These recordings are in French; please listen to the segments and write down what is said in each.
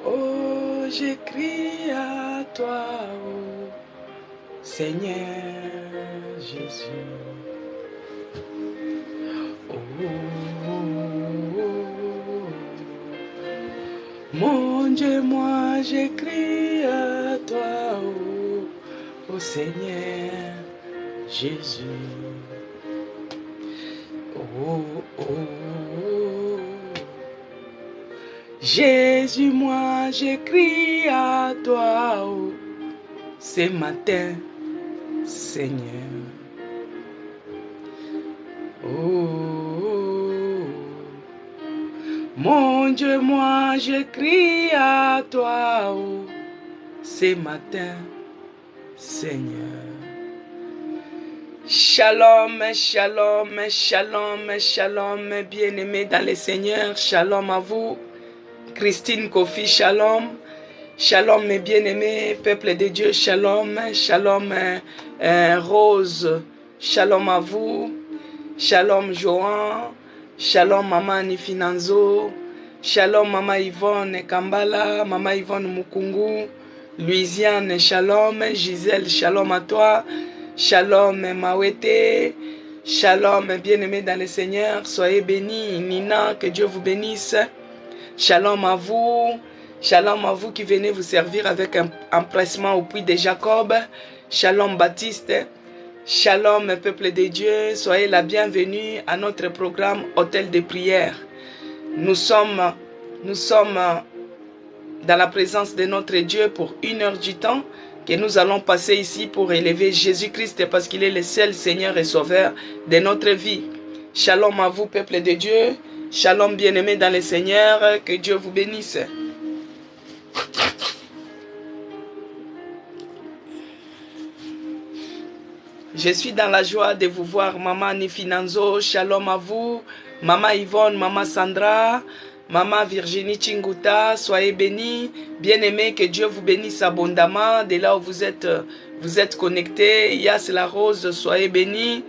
Oh, j'écris à toi, oh, Seigneur Jésus. Oh, mon Dieu, moi j'écris à toi, oh Seigneur Jésus. Oh, oh, oh. Jésus, moi j'écris à toi, oh, ce matin, Seigneur. Oh, mon Dieu, moi je crie à toi, oh, ce matin, Seigneur. Shalom, shalom, shalom, shalom, bien-aimés dans le Seigneur, shalom à vous. Christine Kofi, shalom. Shalom, mes bien-aimés, peuple de Dieu, shalom, shalom, Rose, shalom à vous. Shalom Johan, shalom Maman Nifinanzo, shalom Maman Yvonne Kambala, Maman Yvonne Mukungu, Louisiane, shalom, Gisèle, shalom à toi, shalom Mawete, shalom bien-aimés dans le Seigneur, soyez bénis, Nina, que Dieu vous bénisse, shalom à vous qui venez vous servir avec un empressement au puits de Jacob, shalom Baptiste. Shalom, peuple de Dieu, soyez la bienvenue à notre programme Hôtel de prière. Nous sommes dans la présence de notre Dieu pour 1 heure du temps que nous allons passer ici pour élever Jésus-Christ parce qu'il est le seul Seigneur et Sauveur de notre vie. Shalom à vous, peuple de Dieu. Shalom, bien-aimés dans le Seigneur. Que Dieu vous bénisse. Je suis dans la joie de vous voir, Maman Nifinanzo, shalom à vous, Maman Yvonne, Maman Sandra, Maman Virginie Chinguta, soyez bénis, bien-aimés, que Dieu vous bénisse abondamment, de là où vous êtes connectés, Yas la Rose, soyez bénis,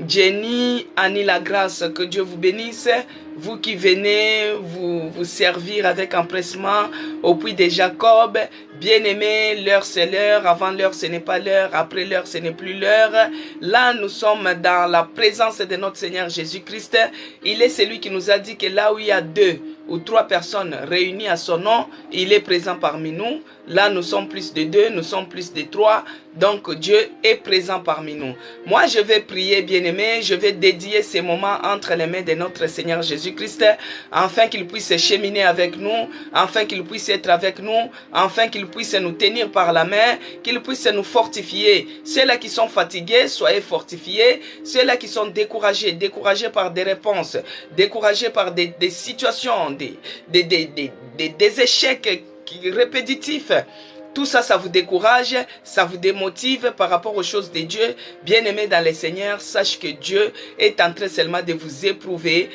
Jenny, Annie la Grâce, que Dieu vous bénisse, vous qui venez vous servir avec empressement au puits de Jacob, bien-aimés, l'heure c'est l'heure, avant l'heure ce n'est pas l'heure, après l'heure ce n'est plus l'heure. Là nous sommes dans la présence de notre Seigneur Jésus-Christ. Il est celui qui nous a dit que là où il y a 2 ou 3 personnes réunies à son nom, il est présent parmi nous. Là nous sommes plus de 2, nous sommes plus de 3, donc Dieu est présent parmi nous. Moi je vais prier, bien-aimés, je vais dédier ces moments entre les mains de notre Seigneur Jésus-Christ, afin qu'il puisse cheminer avec nous, afin qu'il puisse être avec nous, afin qu'il puisse nous tenir par la main, qu'il puisse nous fortifier. Ceux-là qui sont fatigués, soyez fortifiés. Ceux-là qui sont découragés par des réponses, découragés par des situations, des échecs répétitifs. Tout ça, ça vous décourage, ça vous démotive par rapport aux choses de Dieu. Bien-aimés dans le Seigneur, sache que Dieu est en train seulement de vous éprouver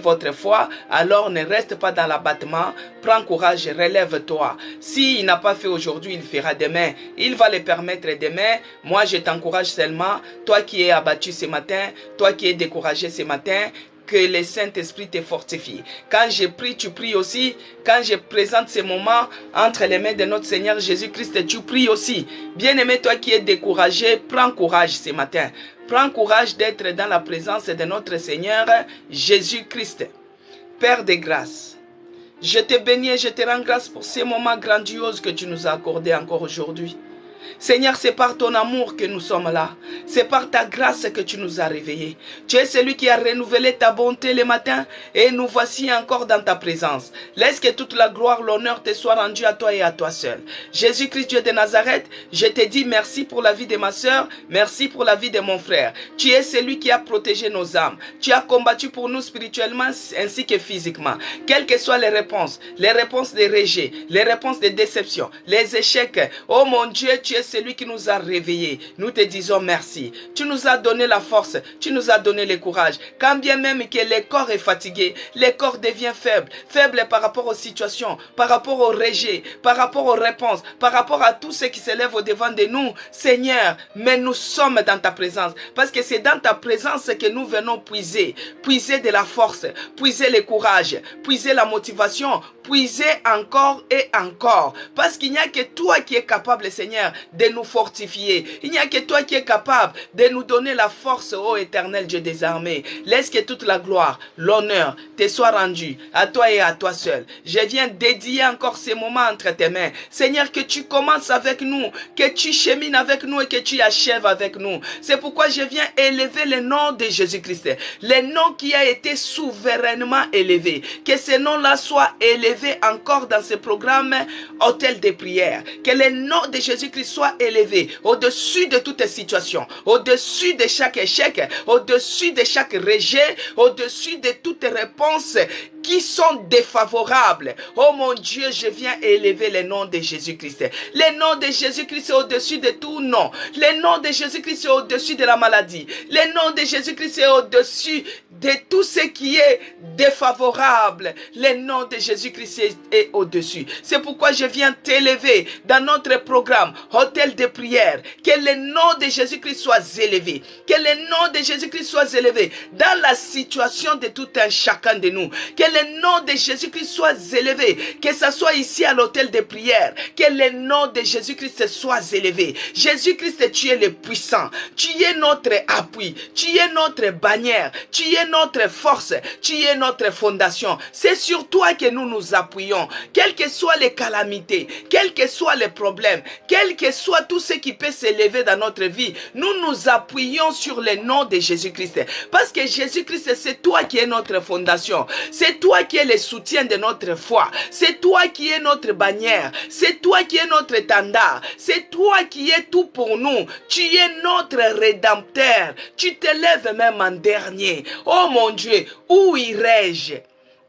votre foi. Alors ne reste pas dans l'abattement, prends courage, relève-toi. S'il n'a pas fait aujourd'hui, il fera demain. Il va le permettre demain. Moi, je t'encourage seulement, toi qui es abattu ce matin, toi qui es découragé ce matin, que le Saint-Esprit te fortifie. Quand je prie, tu pries aussi. Quand je présente ces moments entre les mains de notre Seigneur Jésus-Christ, tu pries aussi. Bien-aimé, toi qui es découragé, prends courage ce matin. Prends courage d'être dans la présence de notre Seigneur Jésus-Christ. Père de grâce, je te bénis et je te rends grâce pour ces moments grandioses que tu nous as accordés encore aujourd'hui. Seigneur, c'est par ton amour que nous sommes là. C'est par ta grâce que tu nous as réveillés. Tu es celui qui a renouvelé ta bonté le matin et nous voici encore dans ta présence. Laisse que toute la gloire, l'honneur te soit rendue à toi et à toi seul. Jésus-Christ, Dieu de Nazareth, je te dis merci pour la vie de ma soeur, merci pour la vie de mon frère. Tu es celui qui a protégé nos âmes. Tu as combattu pour nous spirituellement ainsi que physiquement. Quelles que soient les réponses de rejet, les réponses de déception, les échecs, oh mon Dieu, tu es celui qui nous a réveillés. Nous te disons merci. Tu nous as donné la force, tu nous as donné le courage. Quand bien même que le corps est fatigué, le corps devient faible. Faible par rapport aux situations, par rapport au rejet, par rapport aux réponses, par rapport à tout ce qui s'élève au devant de nous. Seigneur, mais nous sommes dans ta présence. Parce que c'est dans ta présence que nous venons puiser. Puiser de la force, puiser le courage, puiser la motivation, puiser encore et encore. Parce qu'il n'y a que toi qui es capable, Seigneur, de nous fortifier. Il n'y a que toi qui es capable de nous donner la force, ô éternel Dieu des armées. Laisse que toute la gloire, l'honneur te soit rendu à toi et à toi seul. Je viens dédier encore ces moments entre tes mains. Seigneur, que tu commences avec nous, que tu chemines avec nous et que tu achèves avec nous. C'est pourquoi je viens élever le nom de Jésus-Christ. Le nom qui a été souverainement élevé. Que ce nom-là soit élevé encore dans ce programme hôtel de prière. Que le nom de Jésus-Christ soit élevé au-dessus de toute situation, au-dessus de chaque échec, au-dessus de chaque rejet, au-dessus de toutes réponses qui sont défavorables. Oh mon Dieu, je viens élever le nom de Jésus-Christ. Le nom de Jésus-Christ est au-dessus de tout nom. Le nom de Jésus-Christ est au-dessus de la maladie. Le nom de Jésus-Christ est au-dessus de tout ce qui est défavorable. Le nom de Jésus-Christ est au-dessus. C'est pourquoi je viens t'élever dans notre programme hôtel de prière. Que le nom de Jésus-Christ soit élevé. Que le nom de Jésus-Christ soit élevé dans la situation de tout un chacun de nous. Que le nom de Jésus-Christ soit élevé. Que ce soit ici à l'hôtel de prière. Que le nom de Jésus-Christ soit élevé. Jésus-Christ, tu es le puissant. Tu es notre appui. Tu es notre bannière. Tu es notre force. Tu es notre fondation. C'est sur toi que nous nous appuyons. Quelles que soient les calamités, quels que soient les problèmes, quel que soit tout ce qui peut s'élever dans notre vie, nous nous appuyons sur le nom de Jésus-Christ. Parce que Jésus-Christ, c'est toi qui es notre fondation. C'est toi qui es le soutien de notre foi. C'est toi qui es notre bannière. C'est toi qui es notre étendard. C'est toi qui es tout pour nous. Tu es notre rédempteur. Tu te lèves même en dernier. Oh mon Dieu, où irai-je?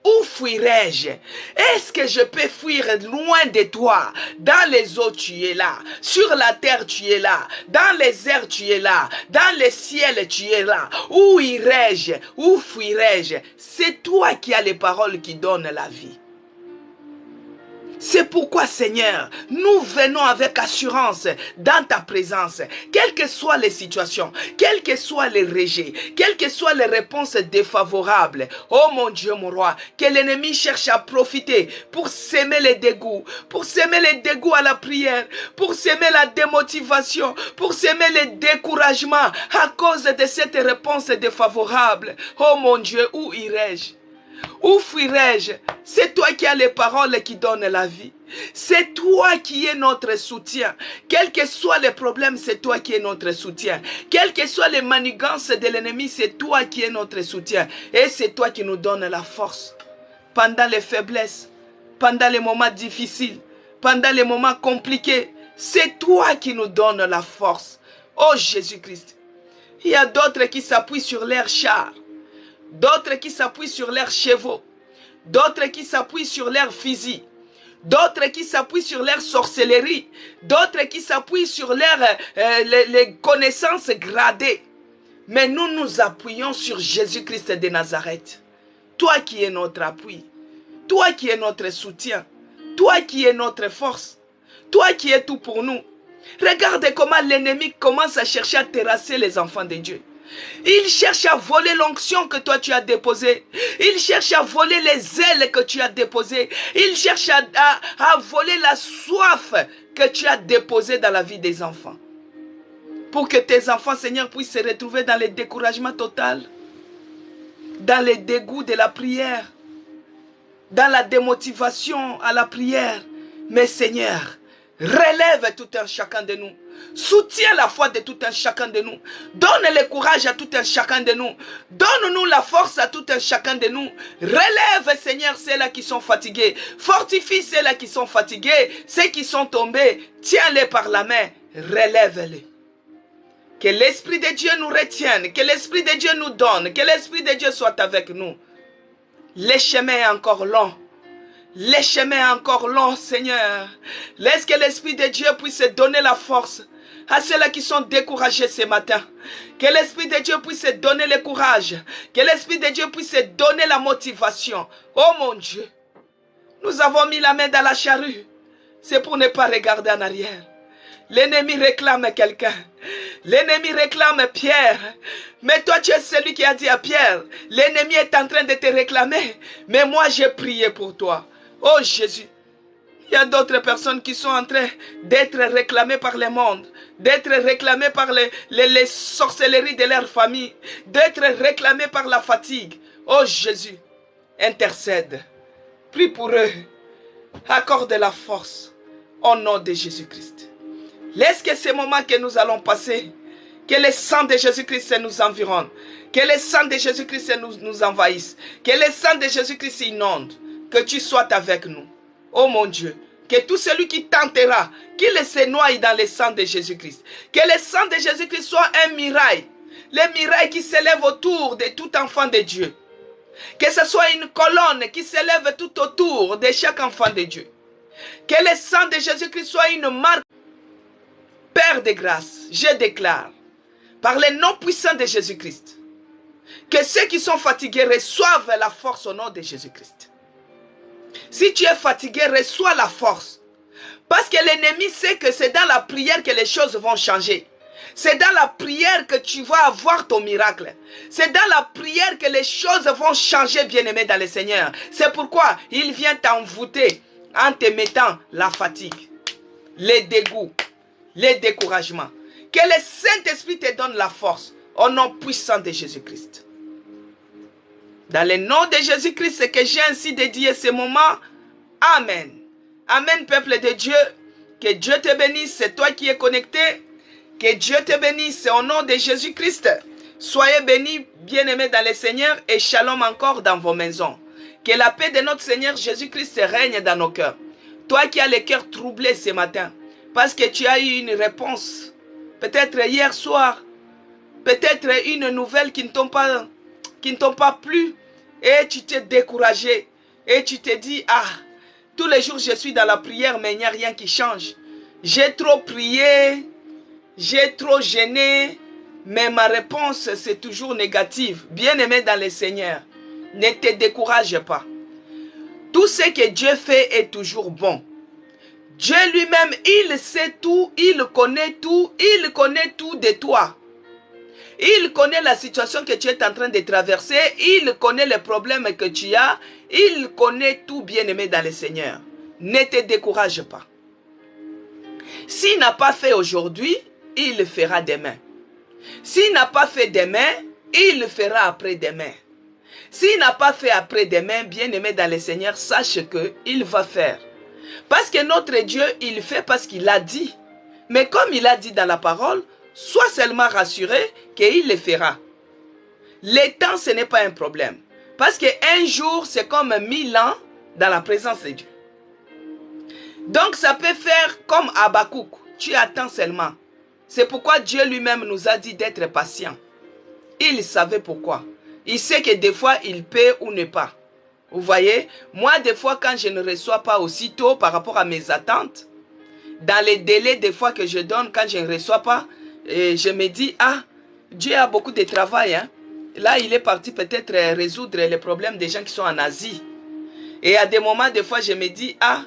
Où fuirai-je? Est-ce que je peux fuir loin de toi? Dans les eaux, tu es là. Sur la terre, tu es là. Dans les airs, tu es là. Dans les ciels, tu es là. Où irai-je? Où fuirai-je? C'est toi qui as les paroles qui donnent la vie. C'est pourquoi, Seigneur, nous venons avec assurance dans ta présence, quelles que soient les situations, quels que soient les rejets, quelles que soient les réponses défavorables. Oh mon Dieu, mon roi, que l'ennemi cherche à profiter pour s'aimer les dégoûts, pour s'aimer les dégoûts à la prière, pour s'aimer la démotivation, pour s'aimer le découragement à cause de cette réponse défavorable. Oh mon Dieu, où irai-je? Où fuirai-je? C'est toi qui as les paroles qui donnent la vie. C'est toi qui es notre soutien. Quels que soient les problèmes, c'est toi qui es notre soutien. Quelles que soient les manigances de l'ennemi, c'est toi qui es notre soutien. Et c'est toi qui nous donnes la force. Pendant les faiblesses, pendant les moments difficiles, pendant les moments compliqués, c'est toi qui nous donnes la force. Oh Jésus-Christ. Il y a d'autres qui s'appuient sur leurs chars. D'autres qui s'appuient sur leurs chevaux, d'autres qui s'appuient sur leurs fusils, d'autres qui s'appuient sur leur sorcellerie, d'autres qui s'appuient sur les connaissances gradées. Mais nous nous appuyons sur Jésus-Christ de Nazareth. Toi qui es notre appui, toi qui es notre soutien, toi qui es notre force, toi qui es tout pour nous. Regarde comment l'ennemi commence à chercher à terrasser les enfants de Dieu. Il cherche à voler l'onction que toi tu as déposée. Il cherche à voler les ailes que tu as déposées. Il cherche à voler la soif que tu as déposée dans la vie des enfants. Pour que tes enfants, Seigneur, puissent se retrouver dans le découragement total, dans le dégoût de la prière, dans la démotivation à la prière. Mais Seigneur, relève tout un chacun de nous. Soutiens la foi de tout un chacun de nous. Donne le courage à tout un chacun de nous. Donne-nous la force à tout un chacun de nous. Relève, Seigneur, ceux-là qui sont fatigués. Fortifie ceux-là qui sont fatigués. Ceux qui sont tombés, tiens-les par la main. Relève-les. Que l'Esprit de Dieu nous retienne. Que l'Esprit de Dieu nous donne. Que l'Esprit de Dieu soit avec nous. Le chemin est encore long. Les chemins encore longs, Seigneur. Laisse que l'Esprit de Dieu puisse donner la force à ceux-là qui sont découragés ce matin. Que l'Esprit de Dieu puisse donner le courage. Que l'Esprit de Dieu puisse donner la motivation. Oh mon Dieu, nous avons mis la main dans la charrue. C'est pour ne pas regarder en arrière. L'ennemi réclame quelqu'un. L'ennemi réclame Pierre. Mais toi, tu es celui qui a dit à Pierre, l'ennemi est en train de te réclamer. Mais moi, j'ai prié pour toi. Oh Jésus. Il y a d'autres personnes qui sont en train d'être réclamées par le monde, d'être réclamées par les sorcelleries de leur famille, d'être réclamées par la fatigue. Oh Jésus, intercède. Prie pour eux. Accorde la force au nom de Jésus-Christ. Laisse que ces moments que nous allons passer, que le sang de Jésus-Christ nous environne, que le sang de Jésus-Christ nous envahisse, que le sang de Jésus-Christ inonde, que tu sois avec nous. Oh mon Dieu, que tout celui qui tentera, qu'il se noie dans le sang de Jésus-Christ. Que le sang de Jésus-Christ soit un mirail. Le mirail qui s'élève autour de tout enfant de Dieu. Que ce soit une colonne qui s'élève tout autour de chaque enfant de Dieu. Que le sang de Jésus-Christ soit une marque. Père de grâce, je déclare, par le nom puissant de Jésus-Christ, que ceux qui sont fatigués reçoivent la force au nom de Jésus-Christ. Si tu es fatigué, reçois la force. Parce que l'ennemi sait que c'est dans la prière que les choses vont changer. C'est dans la prière que tu vas avoir ton miracle. C'est dans la prière que les choses vont changer, bien-aimé dans le Seigneur. C'est pourquoi il vient t'envoûter en te mettant la fatigue, les dégoûts, les découragements. Que le Saint-Esprit te donne la force au nom puissant de Jésus-Christ. Dans le nom de Jésus-Christ, c'est que j'ai ainsi dédié ce moment. Amen. Amen, peuple de Dieu. Que Dieu te bénisse, c'est toi qui es connecté. Que Dieu te bénisse au nom de Jésus-Christ. Soyez bénis, bien-aimés dans le Seigneur, et shalom encore dans vos maisons. Que la paix de notre Seigneur Jésus-Christ règne dans nos cœurs. Toi qui as le cœur troublé ce matin, parce que tu as eu une réponse, peut-être hier soir, peut-être une nouvelle qui ne t'ont pas plu, et tu t'es découragé, et tu te dis, ah, tous les jours je suis dans la prière, mais il n'y a rien qui change. J'ai trop prié, j'ai trop gêné, mais ma réponse c'est toujours négative. Bien-aimé dans le Seigneur, ne te décourage pas. Tout ce que Dieu fait est toujours bon. Dieu lui-même, il sait tout, il connaît tout de toi. Il connaît la situation que tu es en train de traverser, il connaît les problèmes que tu as, il connaît tout, bien-aimé dans le Seigneur. Ne te décourage pas. S'il n'a pas fait aujourd'hui, il le fera demain. S'il n'a pas fait demain, il le fera après-demain. S'il n'a pas fait après-demain, bien-aimé dans le Seigneur, sache qu'il va faire. Parce que notre Dieu, il fait parce qu'il a dit. Mais comme il a dit dans la parole, sois seulement rassuré qu'il le fera. Le temps, ce n'est pas un problème. Parce qu'un jour, c'est comme 1000 ans dans la présence de Dieu. Donc, ça peut faire comme Habakkuk. Tu attends seulement. C'est pourquoi Dieu lui-même nous a dit d'être patient. Il savait pourquoi. Il sait que des fois, il peut ou ne pas. Vous voyez, moi, des fois, quand je ne reçois pas aussitôt par rapport à mes attentes, dans les délais des fois que je donne, quand je ne reçois pas, je me dis, ah, Dieu a beaucoup de travail. Hein? Là, il est parti peut-être résoudre les problèmes des gens qui sont en Asie. Et à des moments, des fois, je me dis, ah,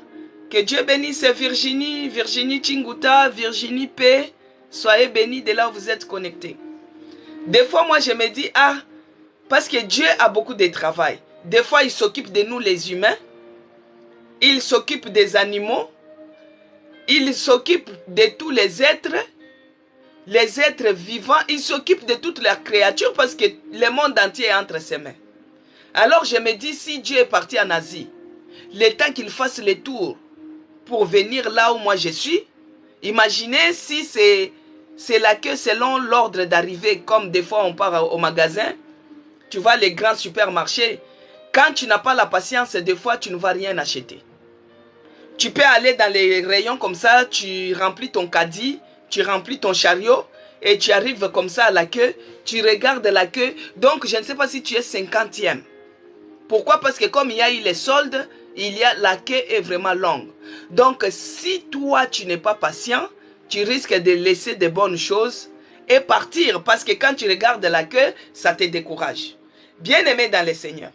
que Dieu bénisse Virginie, Virginie Chinguta, Virginie P. Soyez bénis de là où vous êtes connectés. Des fois, moi, je me dis, ah, parce que Dieu a beaucoup de travail. Des fois, il s'occupe de nous les humains. Il s'occupe des animaux. Il s'occupe de tous les êtres vivants. Il s'occupe de toute la créature parce que le monde entier est entre ses mains. Alors, je me dis, si Dieu est parti en Asie, le temps qu'il fasse le tour pour venir là où moi je suis, imaginez si c'est la queue selon l'ordre d'arrivée, comme des fois on part au magasin, tu vois les grands supermarchés, quand tu n'as pas la patience, des fois tu ne vas rien acheter. Tu peux aller dans les rayons comme ça, tu remplis ton caddie, tu remplis ton chariot et tu arrives comme ça à la queue, tu regardes la queue, donc je ne sais pas si tu es 50e. Pourquoi? Parce que comme il y a eu les soldes, la queue est vraiment longue. Donc, si toi, tu n'es pas patient, tu risques de laisser de bonnes choses et partir. Parce que quand tu regardes la queue, ça te décourage. Bien-aimés dans le Seigneur,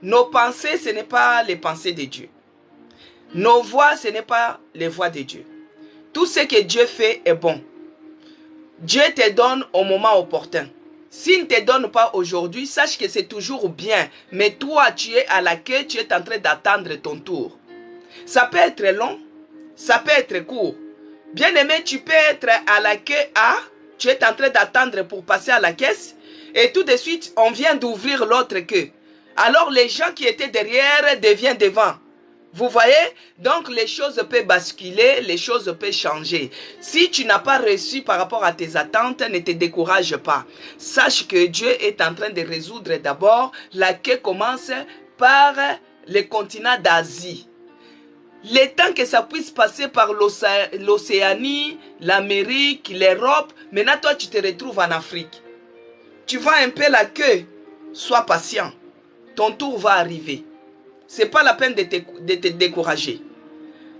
nos pensées, ce n'est pas les pensées de Dieu. Nos voix, ce n'est pas les voix de Dieu. Tout ce que Dieu fait est bon. Dieu te donne au moment opportun. S'il ne te donne pas aujourd'hui, sache que c'est toujours bien. Mais toi, tu es à la queue, tu es en train d'attendre ton tour. Ça peut être long, ça peut être court. Bien-aimé, tu peux être à la queue A, tu es en train d'attendre pour passer à la caisse, et tout de suite, on vient d'ouvrir l'autre queue. Alors les gens qui étaient derrière deviennent devant. Vous voyez? Donc les choses peuvent basculer, les choses peuvent changer. Si tu n'as pas reçu par rapport à tes attentes, ne te décourage pas. Sache que Dieu est en train de résoudre d'abord. La queue commence par le continent d'Asie. Le temps que ça puisse passer par l'Océanie, l'Amérique, l'Europe, maintenant toi tu te retrouves en Afrique. Tu vois un peu la queue, sois patient. Ton tour va arriver. Ce n'est pas la peine de te décourager.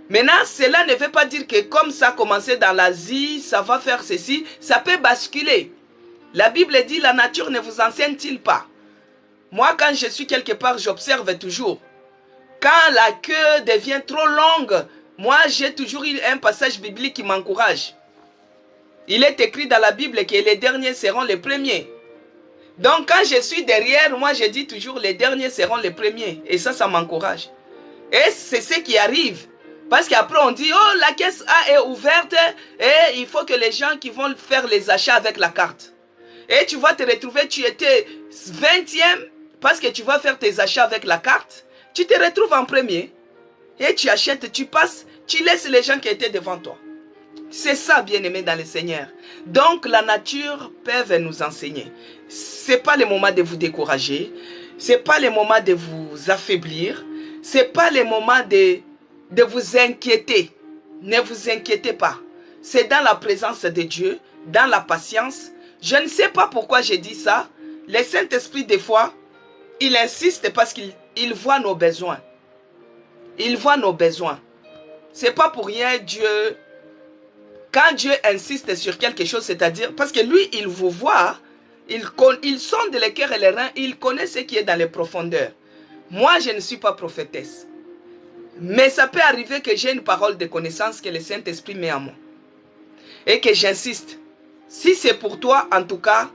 Maintenant, cela ne veut pas dire que comme ça a commencé dans l'Asie, ça va faire ceci, ça peut basculer. La Bible dit, la nature ne vous enseigne-t-il pas? Moi, quand je suis quelque part, j'observe toujours. Quand la queue devient trop longue, moi, j'ai toujours eu un passage biblique qui m'encourage. Il est écrit dans la Bible que les derniers seront les premiers. Donc, quand je suis derrière, moi, je dis toujours, les derniers seront les premiers. Et ça m'encourage. Et c'est ce qui arrive. Parce qu'après, on dit, oh, la caisse A est ouverte et il faut que les gens qui vont faire les achats avec la carte. Et tu vas te retrouver, tu étais 20e, parce que tu vas faire tes achats avec la carte. Tu te retrouves en premier. Et tu achètes, tu passes, tu laisses les gens qui étaient devant toi. C'est ça, bien-aimé dans le Seigneur. Donc, la nature peut nous enseigner. Ce n'est pas le moment de vous décourager. Ce n'est pas le moment de vous affaiblir. Ce n'est pas le moment de vous inquiéter. Ne vous inquiétez pas. C'est dans la présence de Dieu, dans la patience. Je ne sais pas pourquoi j'ai dit ça. Le Saint-Esprit, des fois, il insiste parce qu'il voit nos besoins. Il voit nos besoins. Ce n'est pas pour rien Dieu... Quand Dieu insiste sur quelque chose, c'est-à-dire, parce que lui, il vous voit, il sonde les cœurs et les reins, il connaît ce qui est dans les profondeurs. Moi, je ne suis pas prophétesse. Mais ça peut arriver que j'ai une parole de connaissance que le Saint-Esprit met en moi. Et que j'insiste. Si c'est pour toi, en tout cas,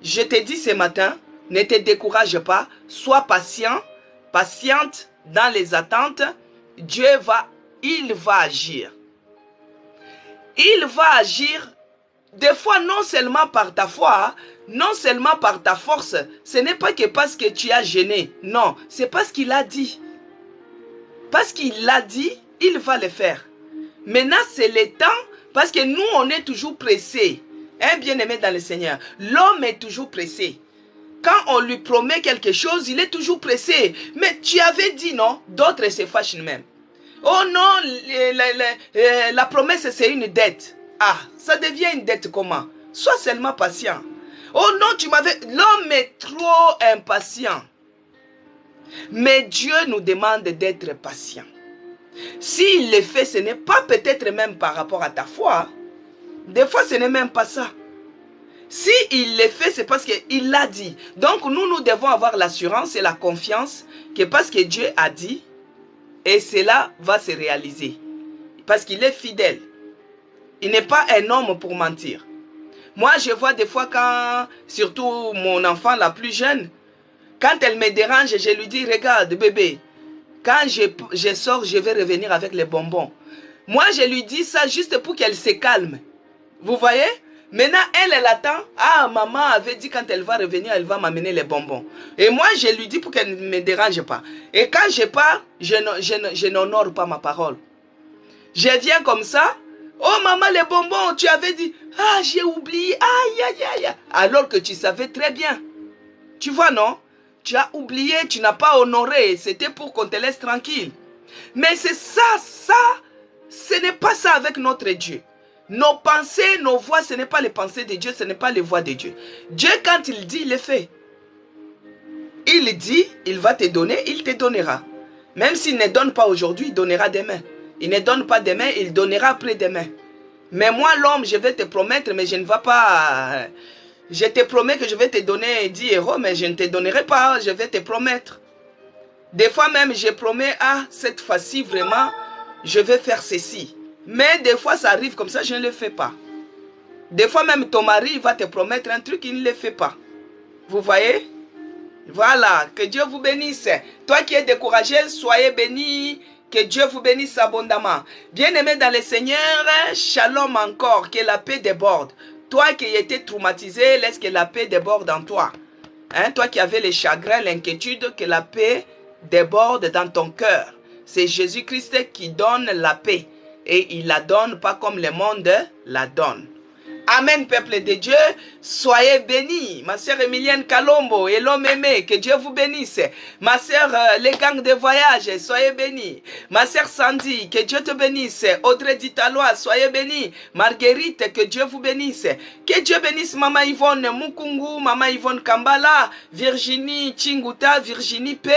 je te dis ce matin, ne te décourage pas, sois patient, patiente dans les attentes. Dieu il va agir. Il va agir, des fois non seulement par ta foi, non seulement par ta force. Ce n'est pas que parce que tu as gêné. Non, c'est parce qu'il a dit. Parce qu'il l'a dit, il va le faire. Maintenant, c'est le temps, parce que nous, on est toujours pressés. Hein, bien-aimé dans le Seigneur, l'homme est toujours pressé. Quand on lui promet quelque chose, il est toujours pressé. Mais tu avais dit non, d'autres se fâchent même. Oh non, la promesse c'est une dette. Ah, ça devient une dette comment? Sois seulement patient. Oh non, l'homme est trop impatient. Mais Dieu nous demande d'être patient. S'il le fait, ce n'est pas peut-être même par rapport à ta foi. Des fois, ce n'est même pas ça. S'il le fait, c'est parce qu'il l'a dit. Donc, nous devons avoir l'assurance et la confiance que parce que Dieu a dit, et cela va se réaliser. Parce qu'il est fidèle. Il n'est pas un homme pour mentir. Moi, je vois des fois quand, surtout mon enfant la plus jeune, quand elle me dérange, je lui dis, regarde bébé, quand je sors, je vais revenir avec les bonbons. Moi, je lui dis ça juste pour qu'elle se calme. Vous voyez? Maintenant, elle attend. Ah, maman avait dit quand elle va revenir, elle va m'amener les bonbons. Et moi, je lui dis pour qu'elle ne me dérange pas. Et quand je pars, je n'honore pas ma parole. Je viens comme ça. Oh, maman, les bonbons, tu avais dit. Ah, j'ai oublié. Aïe, aïe, aïe. Alors que tu savais très bien. Tu vois, non? Tu as oublié, tu n'as pas honoré. C'était pour qu'on te laisse tranquille. Mais c'est ça. Ce n'est pas ça avec notre Dieu. Nos pensées, nos voix, ce n'est pas les pensées de Dieu, ce n'est pas les voix de Dieu. Dieu, quand il dit, il le fait. Il dit, il va te donner, il te donnera. Même s'il ne donne pas aujourd'hui, il donnera demain. Il ne donne pas demain, il donnera après-demain. Mais moi, l'homme, je vais te promettre, mais je ne vais pas... Je te promets que je vais te donner 10 euros, mais je ne te donnerai pas, je vais te promettre. Des fois même, je promets, ah, cette fois-ci, vraiment, je vais faire ceci. Mais des fois, ça arrive comme ça, je ne le fais pas. Des fois même, ton mari va te promettre un truc, il ne le fait pas. Vous voyez? Voilà, que Dieu vous bénisse. Toi qui es découragé, soyez béni. Que Dieu vous bénisse abondamment. Bien-aimé dans le Seigneur, shalom encore, que la paix déborde. Toi qui étais traumatisé, laisse que la paix déborde en toi. Hein? Toi qui avais les chagrins, l'inquiétude, que la paix déborde dans ton cœur. C'est Jésus-Christ qui donne la paix. Et il la donne pas comme le monde la donne. Amen, peuple de Dieu, soyez bénis. Ma sœur Emilienne Kalombo et l'homme aimé, que Dieu vous bénisse. Ma sœur les gangs de voyage, soyez bénis. Ma sœur Sandy, que Dieu te bénisse. Audrey Ditalois, soyez bénis. Marguerite, que Dieu vous bénisse. Que Dieu bénisse Maman Yvonne Mukungu, Maman Yvonne Kambala, Virginie Chinguta, Virginie P.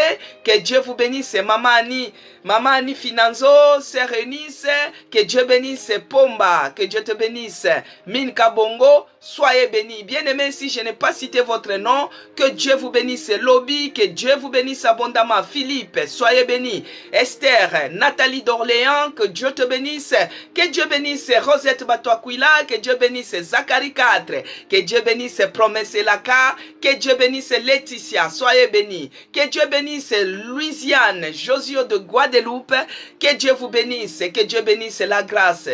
Que Dieu vous bénisse. Maman Annie Finanzo, Sœur Eunice, que Dieu bénisse Pomba, que Dieu te bénisse. Min Kabongo, soyez bénis. Bien-aimés, si je n'ai pas cité votre nom, que Dieu vous bénisse. Lobby, que Dieu vous bénisse abondamment. Philippe, soyez bénis. Esther, Nathalie d'Orléans, que Dieu te bénisse. Que Dieu bénisse Rosette Batoakwila, que Dieu bénisse Zacharie 4, que Dieu bénisse Promesse Laka, que Dieu bénisse Laetitia, soyez bénis. Que Dieu bénisse Louisiane, Josio de Guadeloupe, que Dieu vous bénisse, que Dieu bénisse la grâce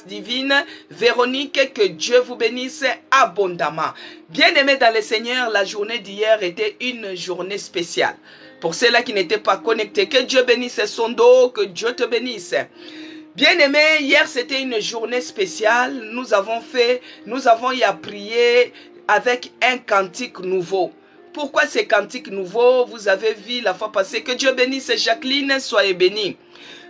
divine. Véronique, que Dieu vous bénisse abondamment. Bien-aimés dans le Seigneur, la journée d'hier était une journée spéciale. Pour ceux-là qui n'étaient pas connectés, que Dieu bénisse son dos, que Dieu te bénisse. Bien-aimés, hier c'était une journée spéciale. Nous avons eu à prier avec un cantique nouveau. Pourquoi ces cantiques nouveaux? Vous avez vu la fois passée. Que Dieu bénisse Jacqueline, soyez bénis.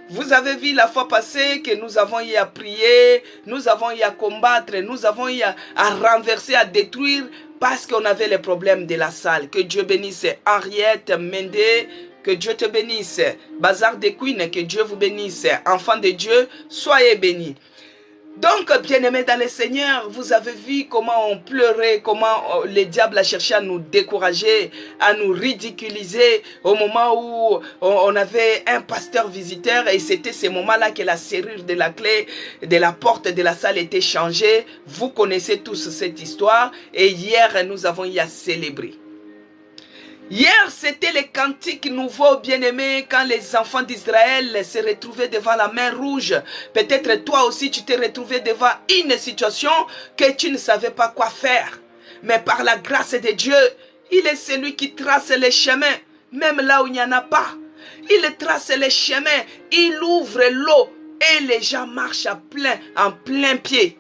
Vous avez vu la fois passée que nous avons eu à prier, nous avons eu à combattre, nous avons eu à renverser, à détruire parce qu'on avait les problèmes de la salle. Que Dieu bénisse Henriette Mendé, que Dieu te bénisse. Bazar de Queen, que Dieu vous bénisse. Enfants de Dieu, soyez bénis. Donc, bien-aimés dans le Seigneur, vous avez vu comment on pleurait, comment le diable a cherché à nous décourager, à nous ridiculiser au moment où on avait un pasteur visiteur et c'était ce moment-là que la serrure de la clé de la porte de la salle était changée. Vous connaissez tous cette histoire et hier, nous avons eu à célébrer. Hier, c'était le cantique nouveau, bien-aimé, quand les enfants d'Israël se retrouvaient devant la mer rouge. Peut-être toi aussi, tu t'es retrouvé devant une situation que tu ne savais pas quoi faire. Mais par la grâce de Dieu, il est celui qui trace les chemins, même là où il n'y en a pas. Il trace les chemins, il ouvre l'eau et les gens marchent en plein pied.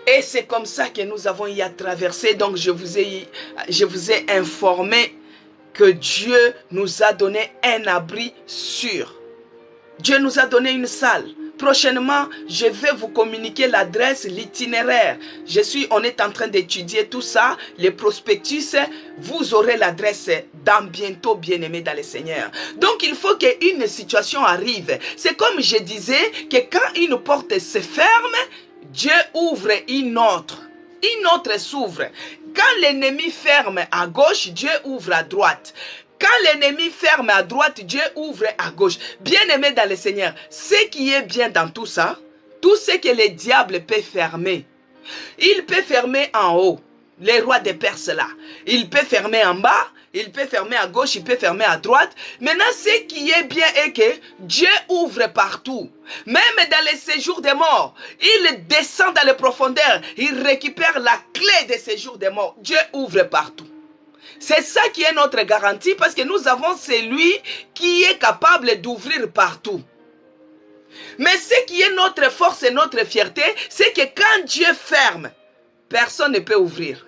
Et c'est comme ça que nous avons y à traverser. Donc je vous ai informé que Dieu nous a donné un abri sûr. Dieu nous a donné une salle. Prochainement, je vais vous communiquer l'adresse, l'itinéraire. On est en train d'étudier tout ça, les prospectus. Vous aurez l'adresse dans bientôt, bien-aimés dans le Seigneur. Donc, il faut qu'une situation arrive. C'est comme je disais, que quand une porte se ferme, Dieu ouvre une autre. Une autre s'ouvre. Quand l'ennemi ferme à gauche, Dieu ouvre à droite. Quand l'ennemi ferme à droite, Dieu ouvre à gauche. Bien-aimé dans le Seigneur, ce qui est bien dans tout ça, tout ce que le diable peut fermer, il peut fermer en haut, les rois des Perses là. Il peut fermer en bas, il peut fermer à gauche, il peut fermer à droite. Maintenant, ce qui est bien est que Dieu ouvre partout. Même dans les séjours des morts, il descend dans les profondeurs, il récupère la clé des séjours des morts. Dieu ouvre partout. C'est ça qui est notre garantie parce que nous avons celui qui est capable d'ouvrir partout. Mais ce qui est notre force et notre fierté, c'est que quand Dieu ferme, personne ne peut ouvrir.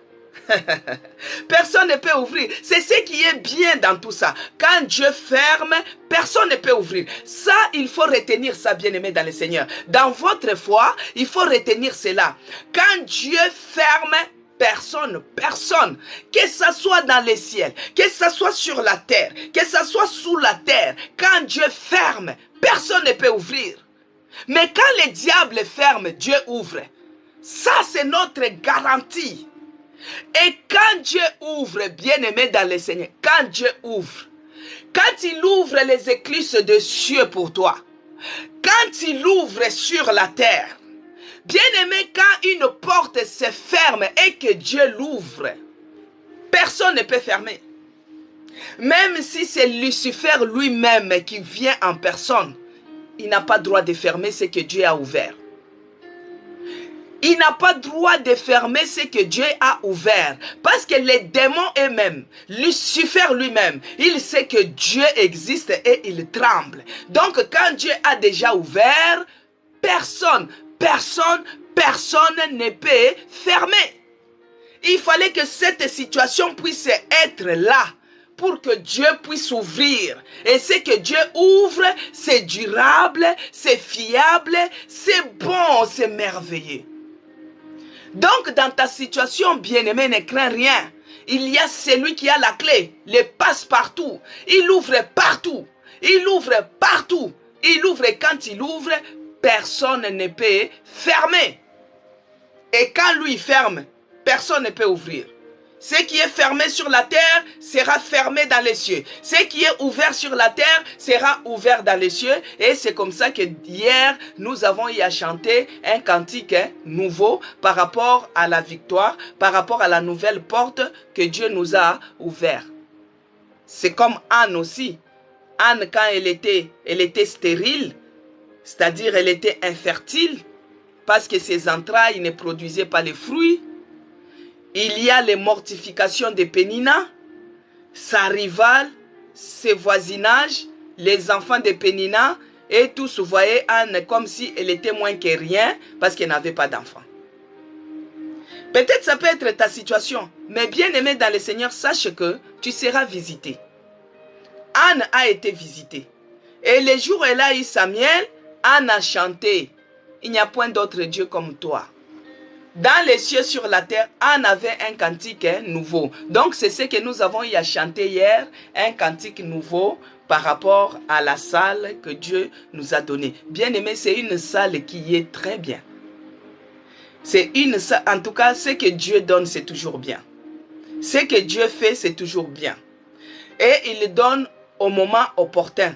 Personne ne peut ouvrir. C'est ce qui est bien dans tout ça. Quand Dieu ferme, personne ne peut ouvrir. Ça, il faut retenir ça, bien-aimé dans le Seigneur. Dans votre foi, il faut retenir cela. Quand Dieu ferme, Personne, personne, que ça soit dans les ciels, que ça soit sur la terre, que ça soit sous la terre, quand Dieu ferme, personne ne peut ouvrir. Mais quand le diable ferme, Dieu ouvre. Ça, c'est notre garantie. Et quand Dieu ouvre, bien-aimé dans le Seigneur, quand Dieu ouvre, quand il ouvre les écluses des cieux pour toi, quand il ouvre sur la terre, bien-aimé, quand une porte se ferme et que Dieu l'ouvre, personne ne peut fermer. Même si c'est Lucifer lui-même qui vient en personne, il n'a pas droit de fermer ce que Dieu a ouvert. Il n'a pas droit de fermer ce que Dieu a ouvert. Parce que les démons eux-mêmes, Lucifer lui-même, il sait que Dieu existe et il tremble. Donc quand Dieu a déjà ouvert, personne ne peut fermer. Il fallait que cette situation puisse être là pour que Dieu puisse ouvrir. Et ce que Dieu ouvre, c'est durable, c'est fiable, c'est bon, c'est merveilleux. Donc dans ta situation, bien-aimé, ne crains rien. Il y a celui qui a la clé, le passe-partout. Il ouvre partout. Il ouvre partout. Il ouvre et quand il ouvre, personne ne peut fermer. Et quand lui ferme, personne ne peut ouvrir. Ce qui est fermé sur la terre sera fermé dans les cieux. Ce qui est ouvert sur la terre sera ouvert dans les cieux. Et c'est comme ça que hier, nous avons eu à chanter un cantique nouveau par rapport à la victoire, par rapport à la nouvelle porte que Dieu nous a ouverte. C'est comme Anne aussi. Anne, quand elle était stérile, c'est-à-dire elle était infertile, parce que ses entrailles ne produisaient pas les fruits. Il y a les mortifications de Pénina, sa rivale, ses voisinages, les enfants de Pénina, et tous voyaient Anne comme si elle était moins que rien parce qu'elle n'avait pas d'enfant. Peut-être ça peut être ta situation, mais bien aimé dans le Seigneur, sache que tu seras visité. Anne a été visitée. Et le jour où elle a eu Samuel, Anne a chanté. Il n'y a point d'autre Dieu comme toi. Dans les cieux sur la terre, Anne avait un cantique nouveau. Donc c'est ce que nous avons eu à chanter hier, un cantique nouveau par rapport à la salle que Dieu nous a donnée. Bien aimé, c'est une salle qui est très bien. C'est une salle, en tout cas, ce que Dieu donne, c'est toujours bien. Ce que Dieu fait, c'est toujours bien. Et il donne au moment opportun.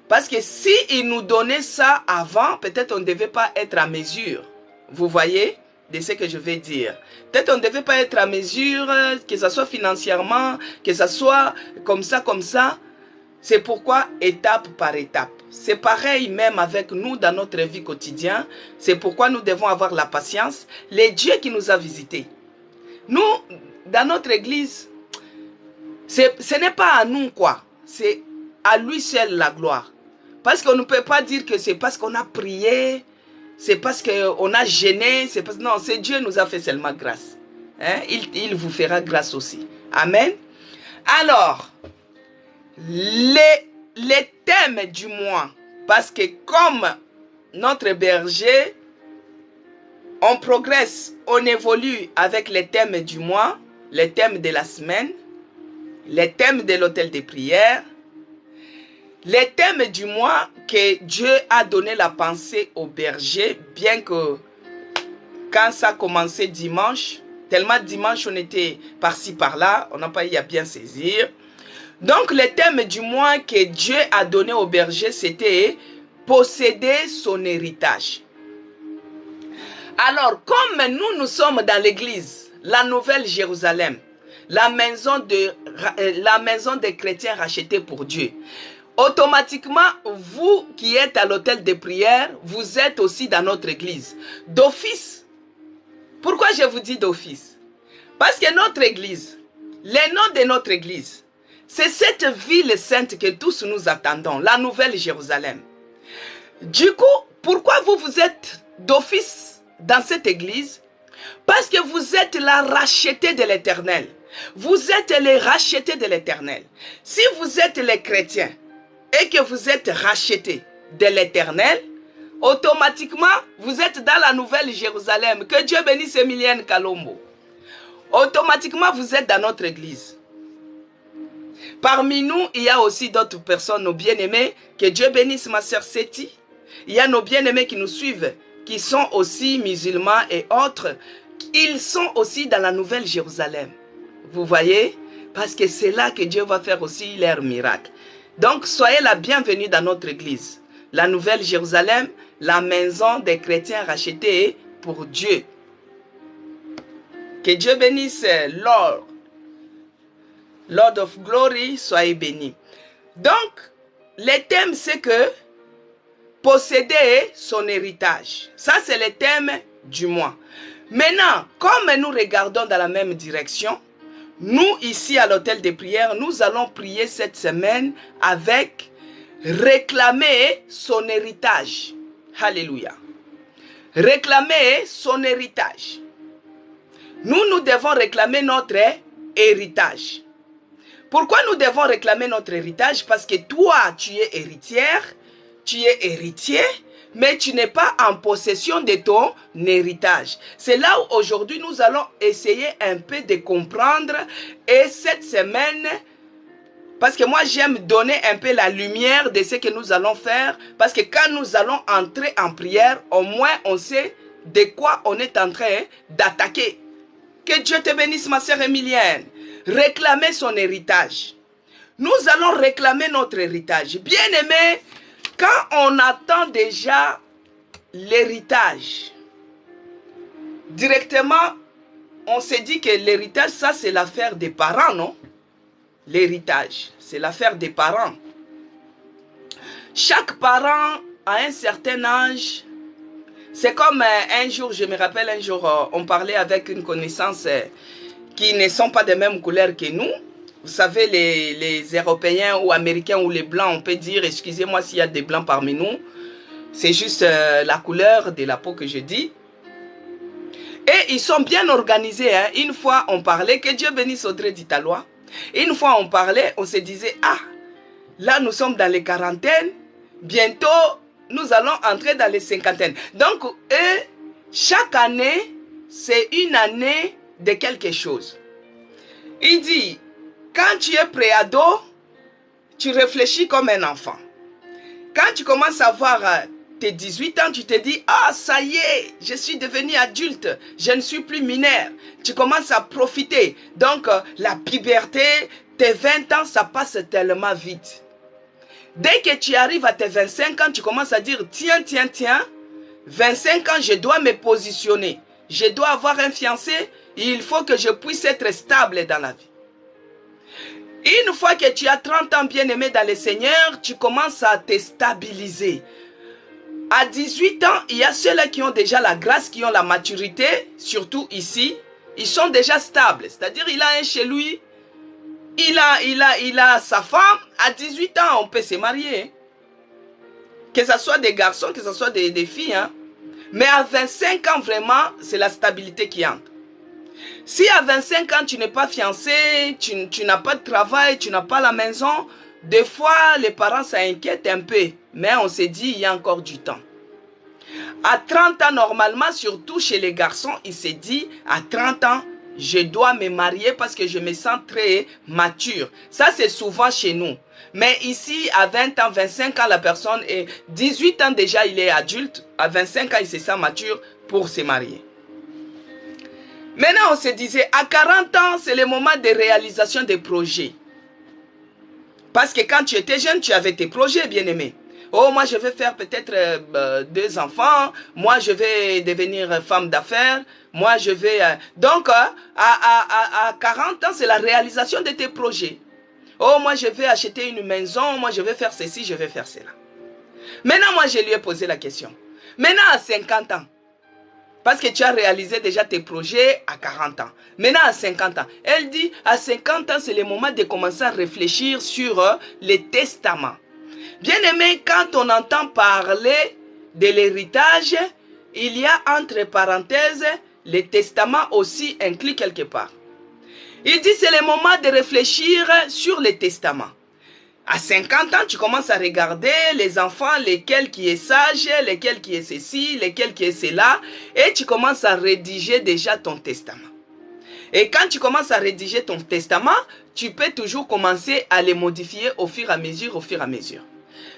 Parce que si il nous donnait ça avant, peut-être on ne devait pas être à mesure. Vous voyez de ce que je vais dire. Peut-être on ne devait pas être à mesure, que ce soit financièrement, que ce soit comme ça, comme ça. C'est pourquoi étape par étape. C'est pareil même avec nous dans notre vie quotidienne. C'est pourquoi nous devons avoir la patience. Les dieux qui nous a visités. Nous, dans notre église, ce n'est pas à nous quoi. C'est à lui seul la gloire. Parce qu'on ne peut pas dire que c'est parce qu'on a prié, c'est parce qu'on a gêné, c'est parce... Non, c'est Dieu nous a fait seulement grâce. Hein? Il vous fera grâce aussi. Amen. Alors, les thèmes du mois, parce que comme notre berger, on progresse, on évolue avec les thèmes du mois, les thèmes de la semaine, les thèmes de l'hôtel de prière, les thèmes du mois que Dieu a donné la pensée au berger, bien que quand ça a commencé dimanche, tellement dimanche on était par-ci par-là, on n'a pas eu à bien saisir. Donc le thème du mois que Dieu a donné au berger, c'était posséder son héritage. Alors comme nous sommes dans l'église, la Nouvelle Jérusalem, la maison des chrétiens rachetés pour Dieu, automatiquement, vous qui êtes à l'hôtel de prière, vous êtes aussi dans notre église. D'office. Pourquoi je vous dis d'office? Parce que notre église, le nom de notre église, c'est cette ville sainte que tous nous attendons, la Nouvelle Jérusalem. Du coup, pourquoi vous êtes d'office dans cette église? Parce que vous êtes la rachetée de l'Éternel. Vous êtes les rachetés de l'Éternel. Si vous êtes les chrétiens, et que vous êtes rachetés de l'Éternel, automatiquement, vous êtes dans la Nouvelle Jérusalem. Que Dieu bénisse Emilienne Kalombo. automatiquement vous êtes dans notre église. Parmi nous, il y a aussi d'autres personnes, nos bien-aimés, que Dieu bénisse ma sœur Seti. Il y a nos bien-aimés qui nous suivent, qui sont aussi musulmans et autres. Ils sont aussi dans la Nouvelle Jérusalem. Vous voyez? Parce que c'est là que Dieu va faire aussi leurs miracles. Donc, soyez la bienvenue dans notre église. La Nouvelle Jérusalem, la maison des chrétiens rachetés pour Dieu. Que Dieu bénisse Lord of Glory, soyez bénis. Donc, le thème, c'est que posséder son héritage. Ça, c'est le thème du mois. Maintenant, comme nous regardons dans la même direction, nous, ici à l'hôtel de prière, nous allons prier cette semaine avec réclamer son héritage. Alléluia. Réclamer son héritage. Nous devons réclamer notre héritage. Pourquoi nous devons réclamer notre héritage? Parce que toi, tu es héritière, tu es héritier, mais tu n'es pas en possession de ton héritage. C'est là où aujourd'hui nous allons essayer un peu de comprendre. Et cette semaine, parce que moi j'aime donner un peu la lumière de ce que nous allons faire, parce que quand nous allons entrer en prière, au moins on sait de quoi on est en train d'attaquer. Que Dieu te bénisse, ma sœur Emilienne. Réclamer son héritage. Nous allons réclamer notre héritage. Bien aimé, quand on attend déjà l'héritage, directement, on s'est dit que l'héritage, ça c'est l'affaire des parents, non? L'héritage, c'est l'affaire des parents. Chaque parent, à un certain âge, c'est comme un jour, je me rappelle un jour, on parlait avec une connaissance qui ne sont pas de même couleur que nous. Vous savez, les Européens ou Américains ou les Blancs, on peut dire, excusez-moi s'il y a des Blancs parmi nous, c'est juste la couleur de la peau que je dis. Et ils sont bien organisés. Hein. Une fois, on parlait, que Dieu bénisse Audrey d'Italois. Une fois, on parlait, on se disait, ah, là, nous sommes dans les quarantaines, bientôt, nous allons entrer dans les cinquantaines. Donc, eux, chaque année, c'est une année de quelque chose. Il dit, quand tu es préado, tu réfléchis comme un enfant. Quand tu commences à avoir tes 18 ans, tu te dis, ah, ça y est, je suis devenu adulte, je ne suis plus mineur. Tu commences à profiter. Donc, la puberté, tes 20 ans, ça passe tellement vite. Dès que tu arrives à tes 25 ans, tu commences à dire, tiens, 25 ans, je dois me positionner. Je dois avoir un fiancé, il faut que je puisse être stable dans la vie. Une fois que tu as 30 ans bien aimé dans le Seigneur, tu commences à te stabiliser. À 18 ans, il y a ceux-là qui ont déjà la grâce, qui ont la maturité, surtout ici, ils sont déjà stables. C'est-à-dire, il a un chez lui, il a sa femme, à 18 ans, on peut se marier. Que ce soit des garçons, que ce soit des filles. Hein. Mais à 25 ans, vraiment, c'est la stabilité qui entre. Si à 25 ans, tu n'es pas fiancé, tu n'as pas de travail, tu n'as pas la maison, des fois, les parents s'inquiètent un peu. Mais on s'est dit, il y a encore du temps. À 30 ans, normalement, surtout chez les garçons, il s'est dit, à 30 ans, je dois me marier parce que je me sens très mature. Ça, c'est souvent chez nous. Mais ici, à 20 ans, 25 ans, la personne est 18 ans déjà, il est adulte. À 25 ans, il se sent mature pour se marier. Maintenant, on se disait, à 40 ans, c'est le moment de réalisation des projets. Parce que quand tu étais jeune, tu avais tes projets, bien-aimés. Oh, moi, je vais faire peut-être 2 enfants. Moi, je vais devenir femme d'affaires. Moi, je vais... Donc, à 40 ans, c'est la réalisation de tes projets. Oh, moi, je vais acheter une maison. Moi, je vais faire ceci, je vais faire cela. Maintenant, moi, je lui ai posé la question. Maintenant, à 50 ans, parce que tu as réalisé déjà tes projets à 40 ans. Maintenant, à 50 ans. Elle dit, à 50 ans, c'est le moment de commencer à réfléchir sur les testaments. Bien aimé, quand on entend parler de l'héritage, il y a entre parenthèses, les testaments aussi inclus quelque part. Il dit, c'est le moment de réfléchir sur les testaments. À 50 ans, tu commences à regarder les enfants, lesquels qui est sage, lesquels qui est ceci, lesquels qui est cela, et tu commences à rédiger déjà ton testament. Et quand tu commences à rédiger ton testament, tu peux toujours commencer à les modifier au fur et à mesure, au fur et à mesure.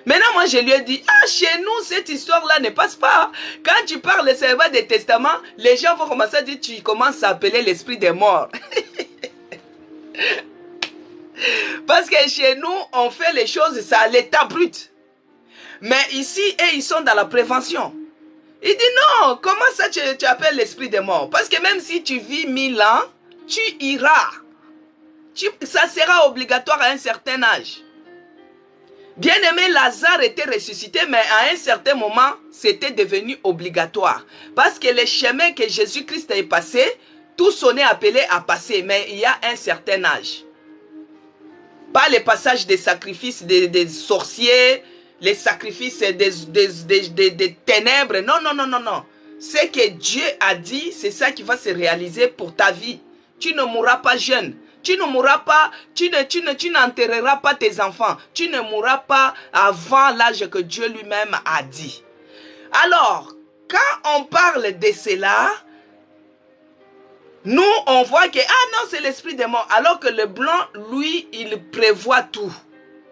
Maintenant, moi, je lui ai dit, ah, chez nous, cette histoire-là ne passe pas. Quand tu parles seulement des testaments, les gens vont commencer à dire, tu commences à appeler l'esprit des morts. Parce que chez nous, on fait les choses, ça à l'état brut. Mais ici, ils sont dans la prévention. Il dit non, comment ça tu appelles l'esprit des morts? Parce que même si tu vis 1000 ans, tu iras. Ça sera obligatoire à un certain âge. Bien-aimé, Lazare était ressuscité, mais à un certain moment, c'était devenu obligatoire. Parce que les chemins que Jésus-Christ est passé, tous on est appelés à passer, mais il y a un certain âge. Pas les passages des sacrifices des sorciers, les sacrifices des ténèbres. Non, non, non, non, non. Ce que Dieu a dit, c'est ça qui va se réaliser pour ta vie. Tu ne mourras pas jeune. Tu ne mourras pas, tu n'enterreras pas tes enfants. Tu ne mourras pas avant l'âge que Dieu lui-même a dit. Alors, quand on parle de cela, nous, on voit que, ah non, c'est l'esprit des morts. Alors que le blanc, lui, il prévoit tout.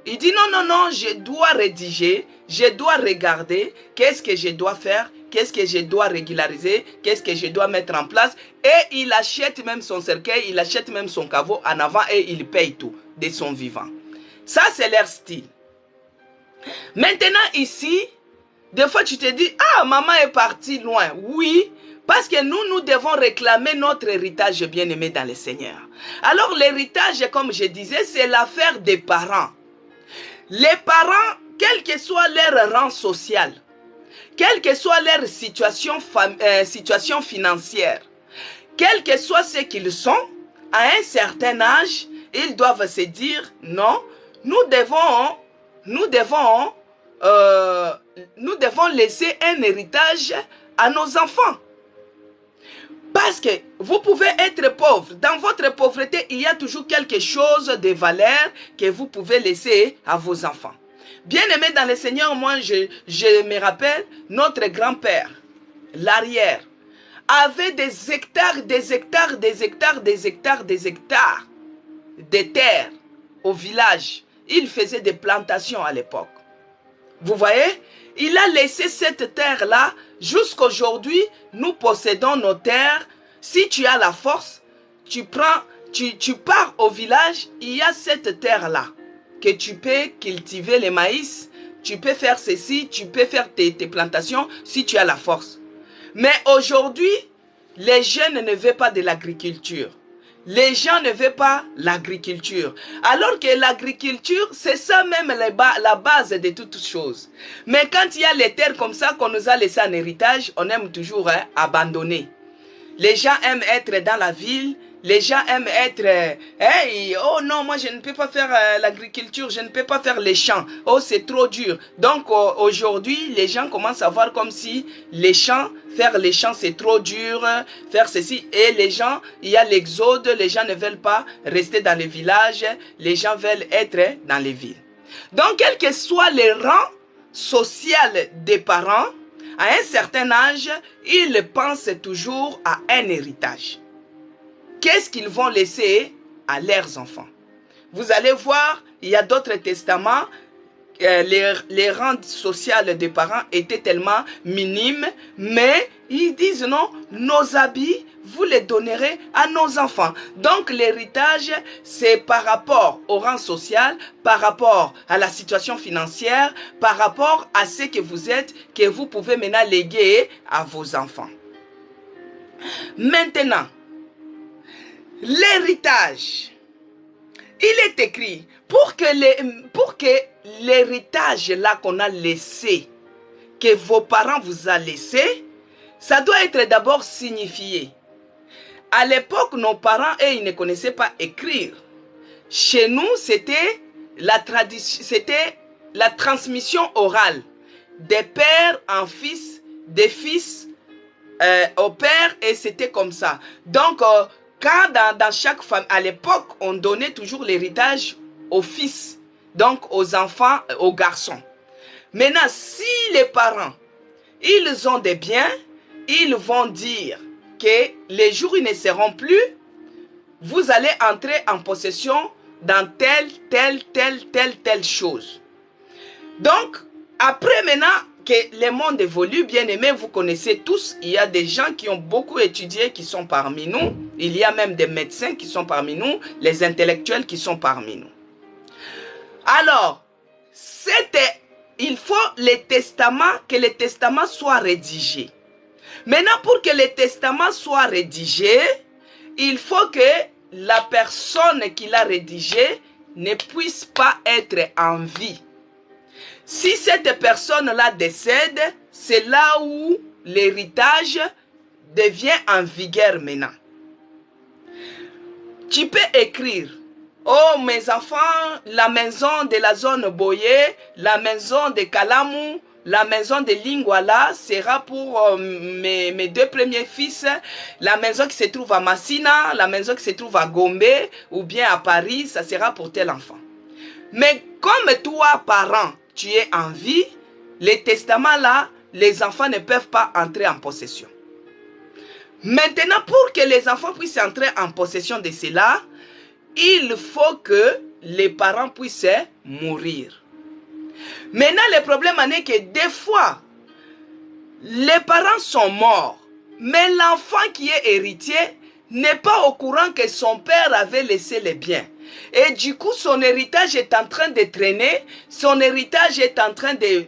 Il dit non, non, non, je dois rédiger, je dois regarder, qu'est-ce que je dois faire, qu'est-ce que je dois régulariser, qu'est-ce que je dois mettre en place. Et il achète même son cercueil, il achète même son caveau en avant et il paye tout de son vivant. Ça, c'est leur style. Maintenant, ici, des fois, tu te dis, ah, maman est partie loin. Oui, parce que nous devons réclamer notre héritage bien-aimé dans le Seigneur. Alors, l'héritage, comme je disais, c'est l'affaire des parents. Les parents, quel que soit leur rang social, quelle que soit leur situation financière, quel que soit ce qu'ils sont, à un certain âge, ils doivent se dire, non, nous devons laisser un héritage à nos enfants. Parce que vous pouvez être pauvre. Dans votre pauvreté, il y a toujours quelque chose de valeur que vous pouvez laisser à vos enfants. Bien-aimé dans le Seigneur, moi, je me rappelle, notre grand-père, l'arrière, avait des hectares, des hectares, des hectares, des hectares, des hectares de terre au village. Il faisait des plantations à l'époque. Vous voyez? Il a laissé cette terre-là. Jusqu'aujourd'hui, nous possédons nos terres. Si tu as la force, tu pars au village, il y a cette terre-là que tu peux cultiver les maïs, tu peux faire ceci, tu peux faire tes plantations si tu as la force. Mais aujourd'hui, les jeunes ne veulent pas de l'agriculture. Les gens ne veulent pas l'agriculture. Alors que l'agriculture, c'est ça même la base de toutes choses. Mais quand il y a les terres comme ça qu'on nous a laissées en héritage, on aime toujours abandonner. Les gens aiment être dans la ville. Les gens aiment être, hey, oh non, moi je ne peux pas faire l'agriculture, je ne peux pas faire les champs. Oh, c'est trop dur. Donc aujourd'hui, les gens commencent à voir comme si faire les champs c'est trop dur, faire ceci. Et les gens, il y a l'exode, les gens ne veulent pas rester dans les villages, les gens veulent être dans les villes. Donc, quel que soit le rang social des parents, à un certain âge, ils pensent toujours à un héritage. Qu'est-ce qu'ils vont laisser à leurs enfants? Vous allez voir, il y a d'autres testaments, les rangs sociaux des parents étaient tellement minimes, mais ils disent non, nos habits, vous les donnerez à nos enfants. Donc l'héritage, c'est par rapport au rang social, par rapport à la situation financière, par rapport à ce que vous êtes, que vous pouvez maintenant léguer à vos enfants. Maintenant, l'héritage, il est écrit pour que l'héritage là qu'on a laissé, que vos parents vous ont laissé, ça doit être d'abord signifié. À l'époque, nos parents, ils ne connaissaient pas écrire. Chez nous, c'était la transmission orale, des pères en fils, des fils au père, et c'était comme ça. Donc, quand dans chaque famille, à l'époque, on donnait toujours l'héritage aux fils, donc aux enfants, aux garçons. Maintenant, si les parents, ils ont des biens, ils vont dire que les jours ils ne seront plus, vous allez entrer en possession dans telle chose. Donc, après maintenant que le monde évolue, bien aimé, vous connaissez tous, il y a des gens qui ont beaucoup étudié qui sont parmi nous. Il y a même des médecins qui sont parmi nous, les intellectuels qui sont parmi nous. Alors, il faut que le testament soit rédigé. Maintenant, pour que le testament soit rédigé, il faut que la personne qui l'a rédigé ne puisse pas être en vie. Si cette personne-là décède, c'est là où l'héritage devient en vigueur maintenant. Tu peux écrire: oh mes enfants, la maison de la zone Boye, la maison de Kalamu, la maison de Lingwala sera pour mes deux premiers fils. La maison qui se trouve à Massina, la maison qui se trouve à Gombe ou bien à Paris, ça sera pour tel enfant. Mais comme toi, parent, tu es en vie, les testaments là, les enfants ne peuvent pas entrer en possession. Maintenant, pour que les enfants puissent entrer en possession de cela, il faut que les parents puissent mourir. Maintenant, le problème est que des fois, les parents sont morts, mais l'enfant qui est héritier n'est pas au courant que son père avait laissé les biens. Et du coup, son héritage est en train de traîner, son héritage est en train de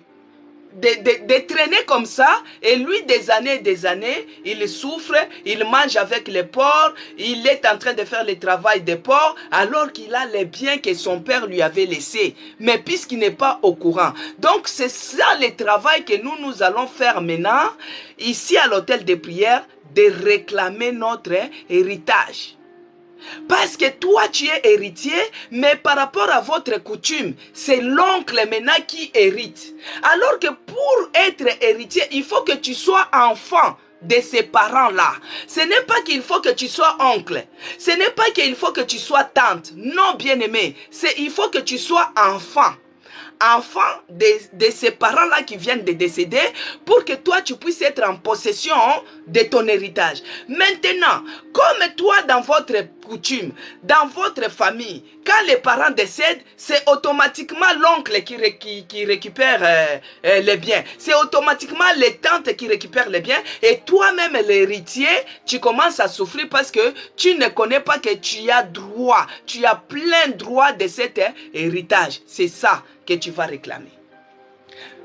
traîner comme ça, et lui, des années, il souffre, il mange avec les porcs, il est en train de faire le travail des porcs, alors qu'il a les biens que son père lui avait laissés, mais puisqu'il n'est pas au courant. Donc, c'est ça le travail que nous allons faire maintenant, ici à l'hôtel de prière, de réclamer notre héritage. Parce que toi, tu es héritier, mais par rapport à votre coutume, c'est l'oncle maintenant qui hérite. Alors que pour être héritier, il faut que tu sois enfant de ces parents-là. Ce n'est pas qu'il faut que tu sois oncle. Ce n'est pas qu'il faut que tu sois tante. Non, bien-aimé. Il faut que tu sois enfant. Enfant de ces parents-là qui viennent de décéder, pour que toi tu puisses être en possession de ton héritage. Maintenant, comme toi dans votre coutume, dans votre famille, quand les parents décèdent, c'est automatiquement l'oncle qui récupère les biens. C'est automatiquement les tantes qui récupèrent les biens. Et toi-même, l'héritier, tu commences à souffrir parce que tu ne connais pas que tu as droit. Tu as plein droit de cet héritage. C'est ça que tu vas réclamer.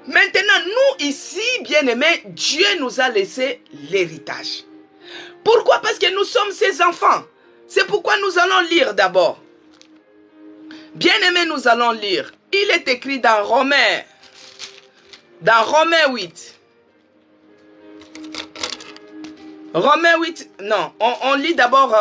Maintenant, nous ici, bien-aimés, Dieu nous a laissé l'héritage. Pourquoi? Parce que nous sommes ses enfants. C'est pourquoi nous allons lire d'abord. Bien-aimés, nous allons lire. Il est écrit dans Romains 8. Romains 8, non, on lit d'abord...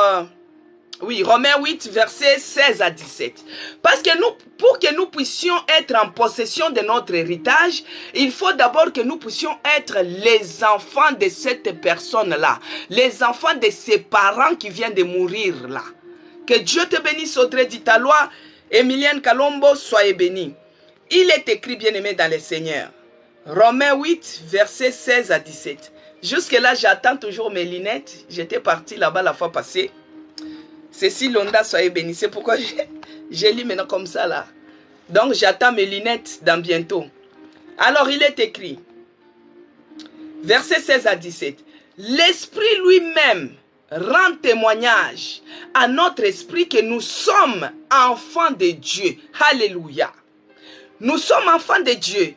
Romains 8, versets 16 à 17. Parce que pour que nous puissions être en possession de notre héritage, il faut d'abord que nous puissions être les enfants de cette personne-là. Les enfants de ses parents qui viennent de mourir là. Que Dieu te bénisse, Audrey Ditalois, Emilienne Kalombo, soyez bénis. Il est écrit, bien-aimé dans le Seigneur. Romains 8, versets 16 à 17. Jusque-là, j'attends toujours mes lunettes. J'étais parti là-bas la fois passée. Cécile Londa, soyez bénis. C'est pourquoi j'ai lu maintenant comme ça là. Donc j'attends mes lunettes dans bientôt. Alors il est écrit, versets 16 à 17. L'Esprit lui-même rend témoignage à notre esprit que nous sommes enfants de Dieu. Alléluia. Nous sommes enfants de Dieu.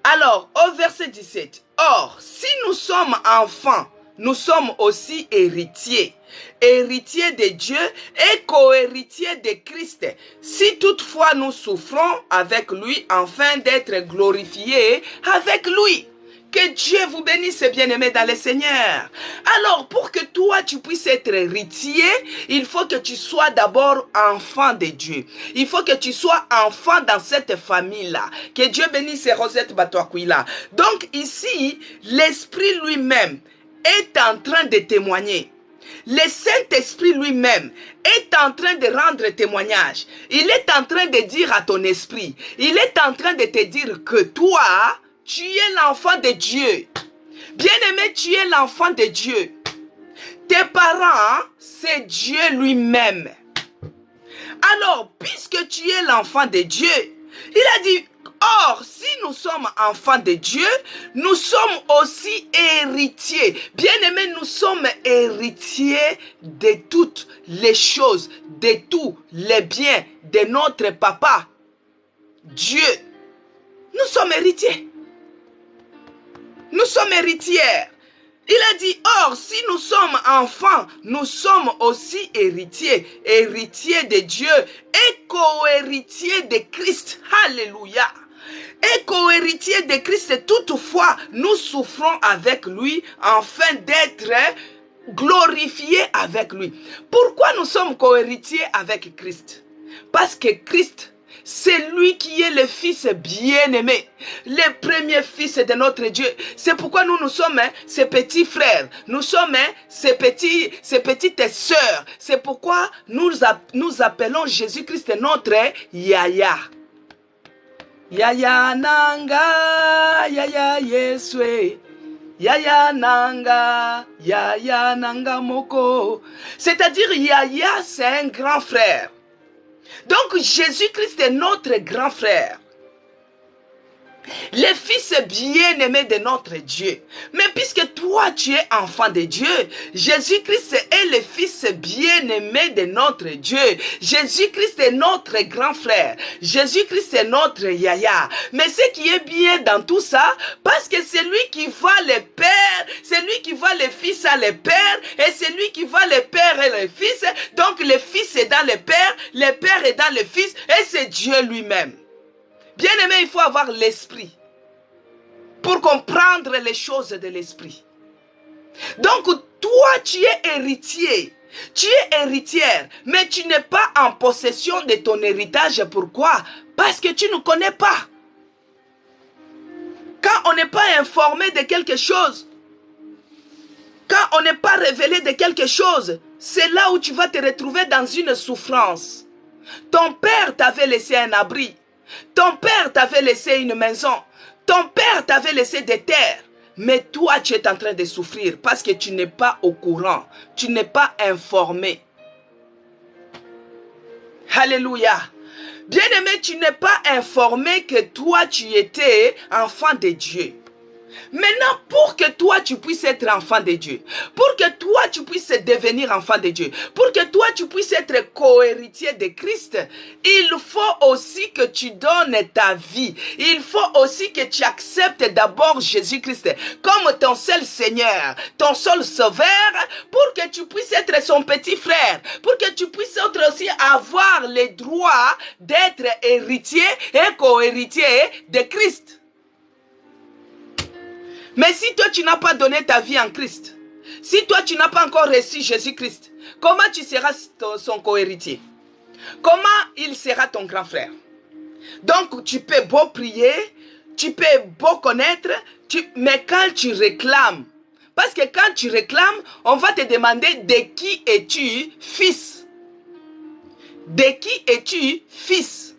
Alors au verset 17. Or, si nous sommes enfants, nous sommes aussi héritiers. Héritiers de Dieu et co-héritiers de Christ. Si toutefois nous souffrons avec lui, afin d'être glorifiés avec lui. Que Dieu vous bénisse, bien-aimés dans le Seigneur. Alors, pour que toi, tu puisses être héritier, il faut que tu sois d'abord enfant de Dieu. Il faut que tu sois enfant dans cette famille-là. Que Dieu bénisse Rosette Batoakwila. Donc ici, l'Esprit lui-même est en train de témoigner. Le Saint-Esprit lui-même est en train de rendre témoignage. Il est en train de dire à ton esprit, il est en train de te dire que toi, tu es l'enfant de Dieu. Bien-aimé, tu es l'enfant de Dieu. Tes parents, c'est Dieu lui-même. Alors, puisque tu es l'enfant de Dieu, il a dit, or, si nous sommes enfants de Dieu, nous sommes aussi héritiers. Bien-aimés, nous sommes héritiers de toutes les choses, de tous les biens de notre papa, Dieu. Nous sommes héritiers. Nous sommes héritières. Il a dit, or, si nous sommes enfants, nous sommes aussi héritiers, héritiers de Dieu et co-héritiers de Christ. Alléluia. Et co-héritiers de Christ, toutefois, nous souffrons avec lui afin d'être glorifiés avec lui. Pourquoi nous sommes co-héritiers avec Christ? Parce que Christ, c'est lui qui est le fils bien-aimé, le premier fils de notre Dieu. C'est pourquoi nous sommes ses petits frères, nous sommes ses petites sœurs. C'est pourquoi nous appelons Jésus-Christ notre Yaya. Yaya nanga, Yaya Yeswe. Yaya nanga moko. C'est-à-dire Yaya, c'est un grand frère. Donc Jésus-Christ est notre grand frère. Le fils bien-aimé de notre Dieu. Mais puisque toi tu es enfant de Dieu, Jésus-Christ est le fils bien-aimé de notre Dieu. Jésus-Christ est notre grand frère. Jésus-Christ est notre Yaya. Mais ce qui est bien dans tout ça, parce que c'est lui qui va le Père, c'est lui qui va le Fils à le Père, et c'est lui qui va le Père et le Fils. Donc le Fils est dans le Père est dans le Fils, et c'est Dieu lui-même. Bien aimé, il faut avoir l'esprit pour comprendre les choses de l'esprit. Donc, toi, tu es héritier, tu es héritière, mais tu n'es pas en possession de ton héritage. Pourquoi? Parce que tu ne connais pas. Quand on n'est pas informé de quelque chose, quand on n'est pas révélé de quelque chose, c'est là où tu vas te retrouver dans une souffrance. Ton père t'avait laissé un abri. Ton père t'avait laissé une maison. Ton père t'avait laissé des terres. Mais toi, tu es en train de souffrir parce que tu n'es pas au courant. Tu n'es pas informé. Alléluia. Bien-aimé, tu n'es pas informé que toi, tu étais enfant de Dieu. Maintenant, pour que toi, tu puisses être enfant de Dieu, pour que toi, tu puisses devenir enfant de Dieu, pour que toi, tu puisses être co-héritier de Christ, il faut aussi que tu donnes ta vie. Il faut aussi que tu acceptes d'abord Jésus-Christ comme ton seul Seigneur, ton seul Sauveur, pour que tu puisses être son petit frère, pour que tu puisses aussi avoir les droits d'être héritier et co-héritier de Christ. Mais si toi, tu n'as pas donné ta vie en Christ, si toi, tu n'as pas encore reçu Jésus-Christ, comment tu seras son co-héritier? Comment il sera ton grand frère? Donc, tu peux beau prier, tu peux beau connaître, mais quand tu réclames, parce que quand tu réclames, on va te demander de qui es-tu fils? De qui es-tu fils?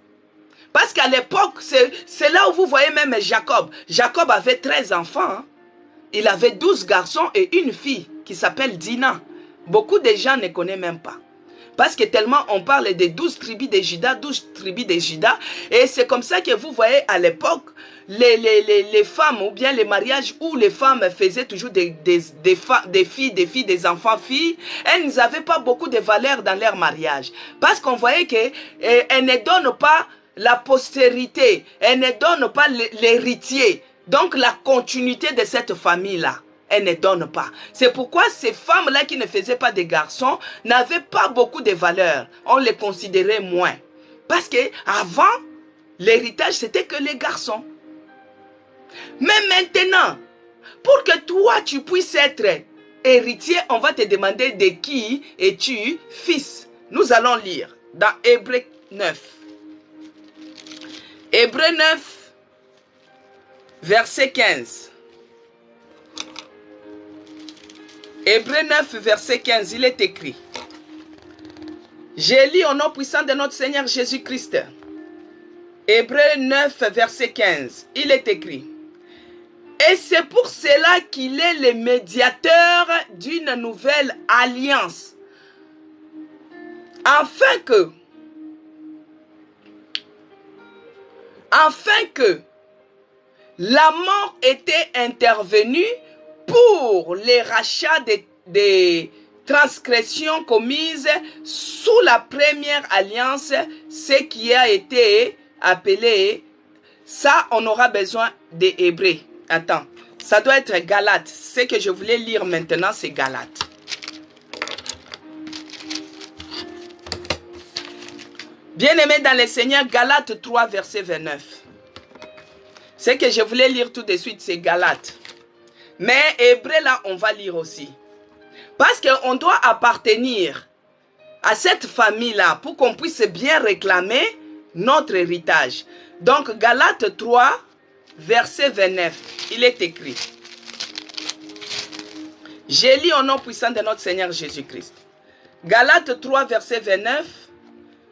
Parce qu'à l'époque, c'est là où vous voyez même Jacob. Jacob avait 13 enfants. Hein. Il avait 12 garçons et une fille qui s'appelle Dina. Beaucoup de gens ne connaissent même pas. Parce que tellement on parle des 12 tribus de Juda, 12 tribus de Juda. Et c'est comme ça que vous voyez à l'époque, les femmes ou bien les mariages où les femmes faisaient toujours des filles, des enfants filles. Elles n'avaient pas beaucoup de valeur dans leur mariage. Parce qu'on voyait qu'elles ne donnent pas la postérité, elle ne donne pas l'héritier. Donc la continuité de cette famille-là, elle ne donne pas. C'est pourquoi ces femmes-là qui ne faisaient pas de garçons n'avaient pas beaucoup de valeur. On les considérait moins. Parce qu'avant, l'héritage, c'était que les garçons. Mais maintenant, pour que toi, tu puisses être héritier, on va te demander de qui es-tu fils. Nous allons lire dans Hébreux 9. Hébreux 9, verset 15. Hébreux 9, verset 15, il est écrit. J'ai lu au nom puissant de notre Seigneur Jésus-Christ. Hébreux 9, verset 15, il est écrit. Et c'est pour cela qu'il est le médiateur d'une nouvelle alliance. Afin que la mort était intervenue pour les rachats des transgressions commises sous la première alliance, ce qui a été appelé, ça on aura besoin des Hébreux. Attends, ça doit être Galates. Ce que je voulais lire maintenant, c'est Galates. Bien-aimés dans le Seigneur, Galates 3, verset 29. Ce que je voulais lire tout de suite, c'est Galates. Mais Hébreu, là, on va lire aussi. Parce qu'on doit appartenir à cette famille-là pour qu'on puisse bien réclamer notre héritage. Donc, Galates 3, verset 29, il est écrit. J'ai lu au nom puissant de notre Seigneur Jésus-Christ. Galates 3, verset 29.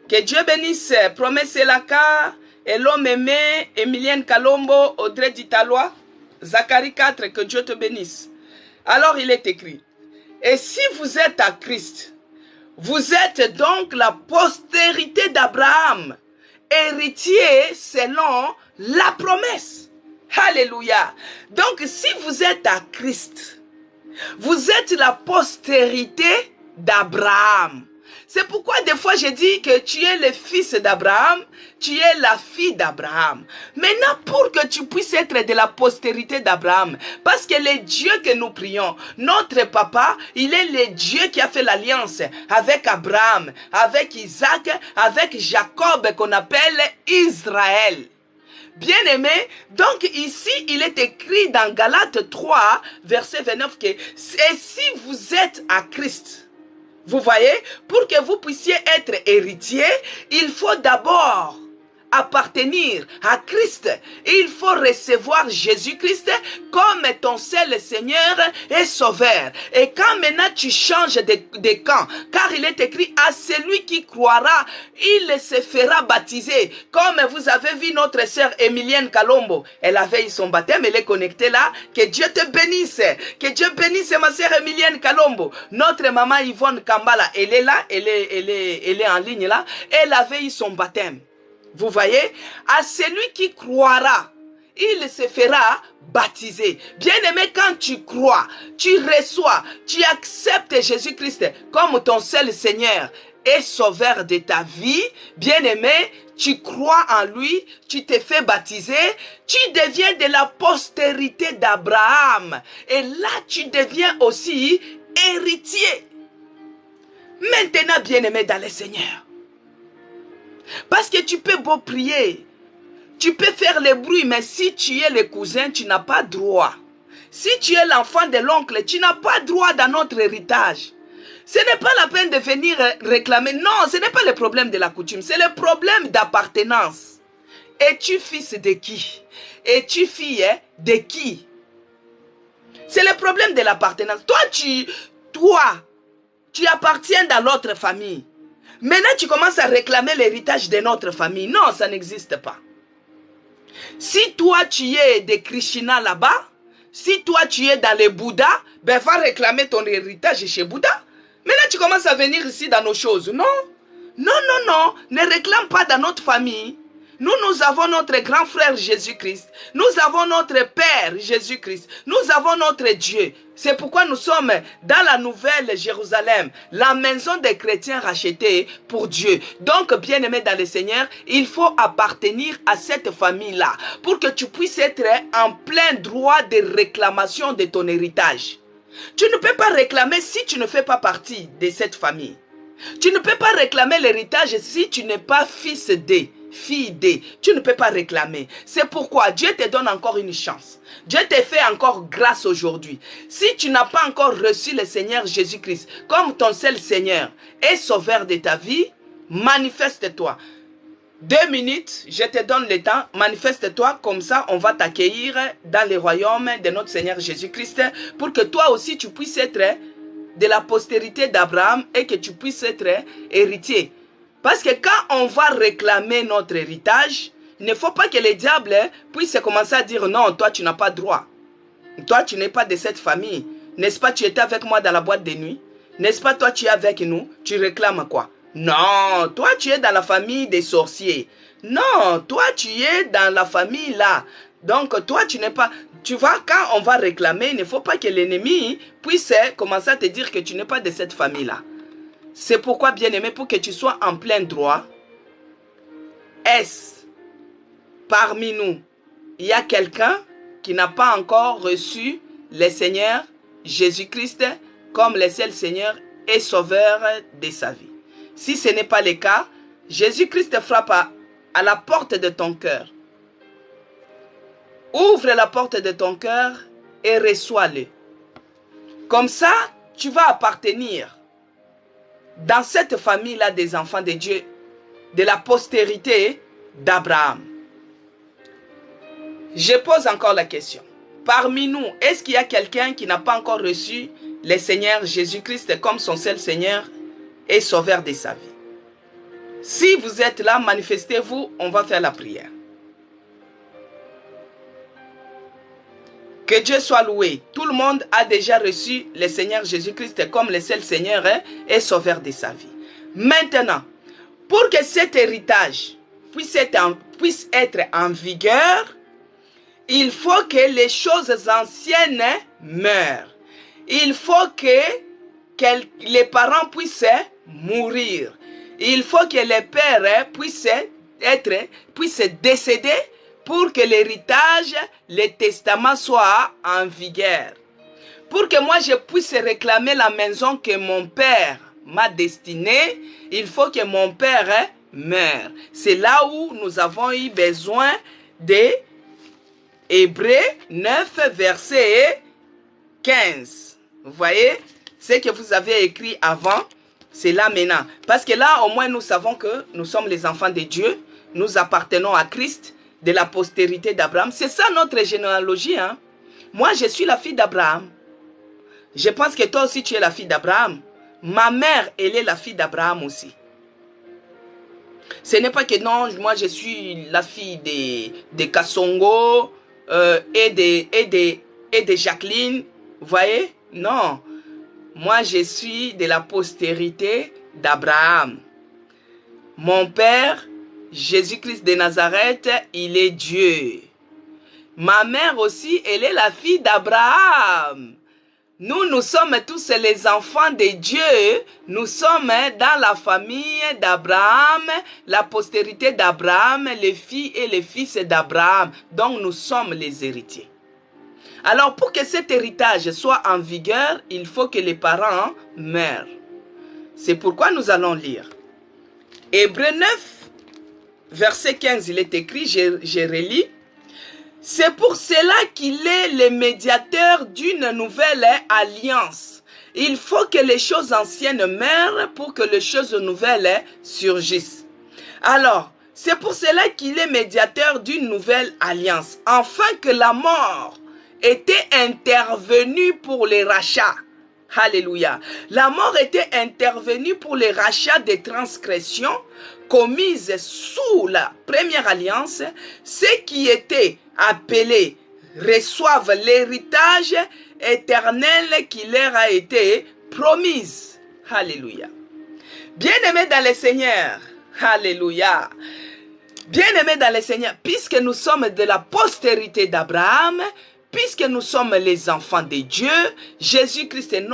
Que Dieu bénisse Promesse Elaka, Elom Aimé, Emilienne Kalombo, Audrey Ditalois, Zacharie 4, que Dieu te bénisse. Alors il est écrit, et si vous êtes à Christ, vous êtes donc la postérité d'Abraham, héritier selon la promesse. Alléluia. Donc si vous êtes à Christ, vous êtes la postérité d'Abraham. C'est pourquoi des fois je dis que tu es le fils d'Abraham, tu es la fille d'Abraham. Maintenant, pour que tu puisses être de la postérité d'Abraham, parce que le Dieu que nous prions, notre papa, il est le Dieu qui a fait l'alliance avec Abraham, avec Isaac, avec Jacob qu'on appelle Israël. Bien-aimé, donc ici, il est écrit dans Galates 3, verset 29, que et si vous êtes à Christ, vous voyez, pour que vous puissiez être héritier, il faut d'abord appartenir à Christ. Il faut recevoir Jésus-Christ comme ton seul Seigneur et Sauveur. Et quand maintenant tu changes de camp, car il est écrit à celui qui croira, il se fera baptiser. Comme vous avez vu notre sœur Emilienne Kalombo, elle avait eu son baptême, elle est connectée là. Que Dieu te bénisse. Que Dieu bénisse ma sœur Emilienne Kalombo. Notre maman Yvonne Kambala, elle est là, elle est en ligne là. Elle avait eu son baptême. Vous voyez, à celui qui croira, il se fera baptiser. Bien-aimé, quand tu crois, tu reçois, tu acceptes Jésus-Christ comme ton seul Seigneur et Sauveur de ta vie, bien-aimé, tu crois en lui, tu te fais baptiser, tu deviens de la postérité d'Abraham. Et là, tu deviens aussi héritier. Maintenant, bien-aimé dans le Seigneur, parce que tu peux beau prier, tu peux faire le bruit, mais si tu es le cousin, tu n'as pas droit. Si tu es l'enfant de l'oncle, tu n'as pas droit dans notre héritage. Ce n'est pas la peine de venir réclamer. Non, ce n'est pas le problème de la coutume, c'est le problème d'appartenance. Es-tu fils de qui? Es-tu fille de qui? C'est le problème de l'appartenance. Toi, tu appartiens dans l'autre famille. Maintenant, tu commences à réclamer l'héritage de notre famille. Non, ça n'existe pas. Si toi, tu es de Krishna là-bas, si toi, tu es dans les Bouddhas, ben va réclamer ton héritage chez Bouddha. Maintenant, tu commences à venir ici dans nos choses. Non, non, non, non. Ne réclame pas dans notre famille. Nous avons notre grand frère Jésus-Christ. Nous avons notre Père Jésus-Christ. Nous avons notre Dieu. C'est pourquoi nous sommes dans la nouvelle Jérusalem, la maison des chrétiens rachetés pour Dieu. Donc, bien-aimé dans le Seigneur, il faut appartenir à cette famille-là pour que tu puisses être en plein droit de réclamation de ton héritage. Tu ne peux pas réclamer si tu ne fais pas partie de cette famille. Tu ne peux pas réclamer l'héritage si tu n'es pas fils de, fille de. Tu ne peux pas réclamer. C'est pourquoi Dieu te donne encore une chance. Dieu te fait encore grâce aujourd'hui. Si tu n'as pas encore reçu le Seigneur Jésus-Christ comme ton seul Seigneur et Sauveur de ta vie, manifeste-toi. 2 minutes, je te donne le temps, manifeste-toi, comme ça on va t'accueillir dans le royaume de notre Seigneur Jésus-Christ pour que toi aussi tu puisses être de la postérité d'Abraham et que tu puisses être héritier. Parce que quand on va réclamer notre héritage, il ne faut pas que le diable puisse commencer à dire non, toi tu n'as pas droit. Toi, tu n'es pas de cette famille. N'est-ce pas, tu étais avec moi dans la boîte de nuit? N'est-ce pas, toi, tu es avec nous? Tu réclames quoi? Non, toi, tu es dans la famille des sorciers. Non, toi, tu es dans la famille là. Donc, toi, tu n'es pas... Tu vois, quand on va réclamer, il ne faut pas que l'ennemi puisse commencer à te dire que tu n'es pas de cette famille-là. C'est pourquoi, bien-aimé, pour que tu sois en plein droit, est-ce parmi nous, il y a quelqu'un qui n'a pas encore reçu le Seigneur Jésus-Christ comme le seul Seigneur et Sauveur de sa vie? Si ce n'est pas le cas, Jésus-Christ frappe à la porte de ton cœur. Ouvre la porte de ton cœur et reçois-le. Comme ça, tu vas appartenir dans cette famille-là des enfants de Dieu, de la postérité d'Abraham. Je pose encore la question. Parmi nous, est-ce qu'il y a quelqu'un qui n'a pas encore reçu le Seigneur Jésus-Christ comme son seul Seigneur et Sauveur de sa vie? Si vous êtes là, manifestez-vous, on va faire la prière. Que Dieu soit loué. Tout le monde a déjà reçu le Seigneur Jésus-Christ comme le seul Seigneur et Sauveur de sa vie. Maintenant, pour que cet héritage puisse être en vigueur, il faut que les choses anciennes meurent. Il faut que les parents puissent mourir. Il faut que les pères puissent décéder pour que l'héritage, le testament soit en vigueur. Pour que moi je puisse réclamer la maison que mon père m'a destinée, il faut que mon père meure. C'est là où nous avons eu besoin de Hébreux 9, verset 15. Vous voyez, ce que vous avez écrit avant, c'est là maintenant. Parce que là, au moins, nous savons que nous sommes les enfants de Dieu. Nous appartenons à Christ, de la postérité d'Abraham. C'est ça notre généalogie. Hein? Moi, je suis la fille d'Abraham. Je pense que toi aussi, tu es la fille d'Abraham. Ma mère, elle est la fille d'Abraham aussi. Ce n'est pas que non, moi, je suis la fille de Kassongo et de Jacqueline. Vous voyez? Non. Moi, je suis de la postérité d'Abraham. Mon père, Jésus-Christ de Nazareth, il est Dieu. Ma mère aussi, elle est la fille d'Abraham. Nous sommes tous les enfants de Dieu. Nous sommes dans la famille d'Abraham, la postérité d'Abraham, les filles et les fils d'Abraham. Donc, nous sommes les héritiers. Alors, pour que cet héritage soit en vigueur, il faut que les parents meurent. C'est pourquoi nous allons lire. Hébreux 9, verset 15, il est écrit, je relis. C'est pour cela qu'il est le médiateur d'une nouvelle alliance. Il faut que les choses anciennes meurent pour que les choses nouvelles surgissent. Alors, c'est pour cela qu'il est médiateur d'une nouvelle alliance, afin que la mort était intervenue pour les rachats. Alléluia. La mort était intervenue pour les rachats des transgressions commises sous la première alliance. Ceux qui étaient appelés reçoivent l'héritage éternel qui leur a été promis. Alléluia. Bien-aimés dans le Seigneur. Alléluia. Bien-aimés dans le Seigneur, puisque nous sommes de la postérité d'Abraham, puisque nous sommes les enfants de Dieu, Jésus-Christ est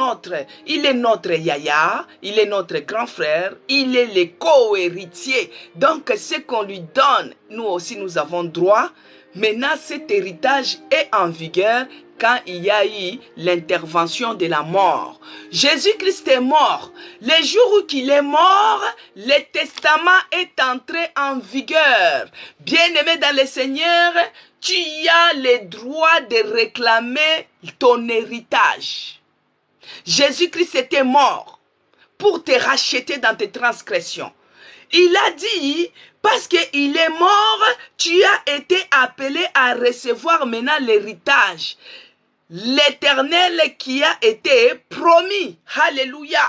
il est notre yaya, il est notre grand frère, il est le co-héritier. Donc, ce qu'on lui donne, nous aussi nous avons droit. Maintenant, cet héritage est en vigueur quand il y a eu l'intervention de la mort. Jésus-Christ est mort. Le jour où il est mort, le testament est entré en vigueur. Bien-aimé dans le Seigneur, tu as le droit de réclamer ton héritage. Jésus-Christ était mort pour te racheter dans tes transgressions. Il a dit, parce qu'il est mort, tu as été appelé à recevoir maintenant l'héritage. L'Éternel qui a été promis. Alléluia.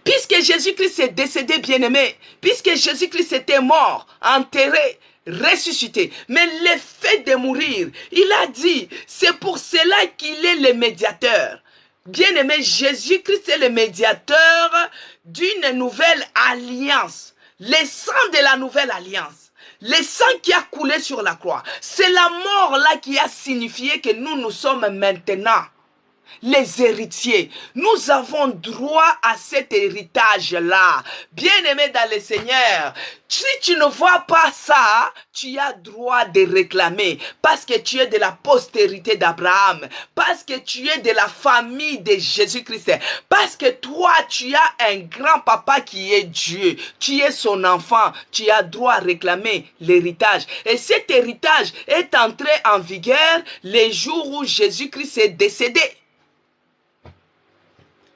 Puisque Jésus-Christ est décédé, bien-aimé, puisque Jésus-Christ était mort, enterré, ressuscité. Mais le fait de mourir, il a dit, c'est pour cela qu'il est le médiateur. Bien-aimé, Jésus-Christ est le médiateur d'une nouvelle alliance. Le sang de la nouvelle alliance. Le sang qui a coulé sur la croix. C'est la mort là qui a signifié que nous sommes maintenant les héritiers. Nous avons droit à cet héritage-là. Bien-aimé dans le Seigneur, si tu ne vois pas ça, tu as droit de réclamer. Parce que tu es de la postérité d'Abraham. Parce que tu es de la famille de Jésus-Christ. Parce que toi, tu as un grand-papa qui est Dieu. Tu es son enfant. Tu as droit à réclamer l'héritage. Et cet héritage est entré en vigueur les jours où Jésus-Christ est décédé.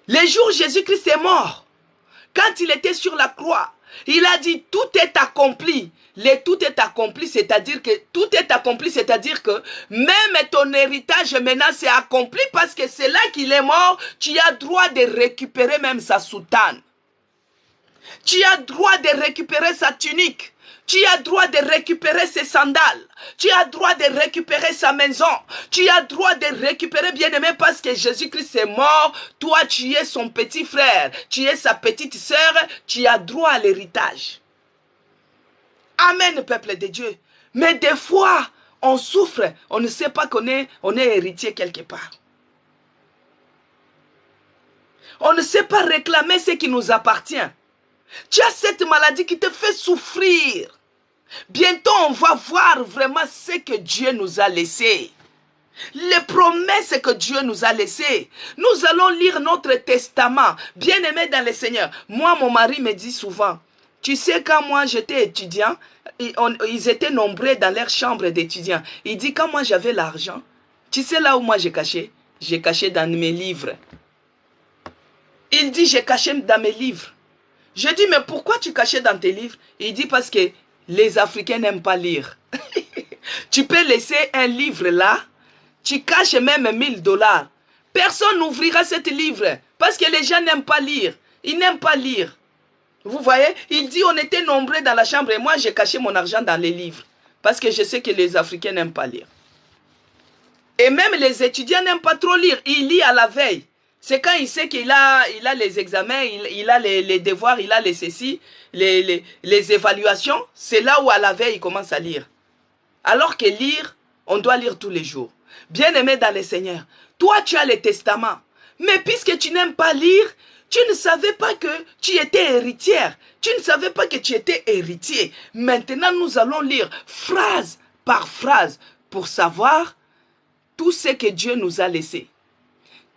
Les jours où Jésus-Christ est mort, quand il était sur la croix, il a dit tout est accompli. Le tout est accompli, c'est-à-dire que tout est accompli, c'est-à-dire que même ton héritage maintenant c'est accompli parce que c'est là qu'il est mort. Tu as droit de récupérer même sa soutane. Tu as droit de récupérer sa tunique. Tu as droit de récupérer ses sandales. Tu as droit de récupérer sa maison. Tu as droit de récupérer, bien-aimé, parce que Jésus-Christ est mort. Toi, tu es son petit frère. Tu es sa petite sœur. Tu as droit à l'héritage. Amen, peuple de Dieu. Mais des fois, on souffre. On ne sait pas qu'on est héritier quelque part. On ne sait pas réclamer ce qui nous appartient. Tu as cette maladie qui te fait souffrir. Bientôt, on va voir vraiment ce que Dieu nous a laissé. Les promesses que Dieu nous a laissées. Nous allons lire notre testament. Bien-aimé dans le Seigneur. Moi, mon mari me dit souvent, tu sais, quand moi j'étais étudiant, ils étaient nombreux dans leur chambre d'étudiants. Il dit, quand moi j'avais l'argent, tu sais là où moi j'ai caché? J'ai caché dans mes livres. Il dit, j'ai caché dans mes livres. Je dis, mais pourquoi tu cachais dans tes livres? Il dit, parce que les Africains n'aiment pas lire. Tu peux laisser un livre là, tu caches même $1000. Personne n'ouvrira ce livre parce que les gens n'aiment pas lire. Ils n'aiment pas lire. Vous voyez? Il dit, on était nombreux dans la chambre et moi, j'ai caché mon argent dans les livres. Parce que je sais que les Africains n'aiment pas lire. Et même les étudiants n'aiment pas trop lire. Ils lisent à la veille. C'est quand il sait qu'il a les examens, il a les devoirs, il a les ceci, les évaluations. C'est là où à la veille, il commence à lire. Alors que lire, on doit lire tous les jours. Bien-aimé dans le Seigneur, toi tu as le testament. Mais puisque tu n'aimes pas lire, tu ne savais pas que tu étais héritière. Tu ne savais pas que tu étais héritier. Maintenant, nous allons lire phrase par phrase pour savoir tout ce que Dieu nous a laissé.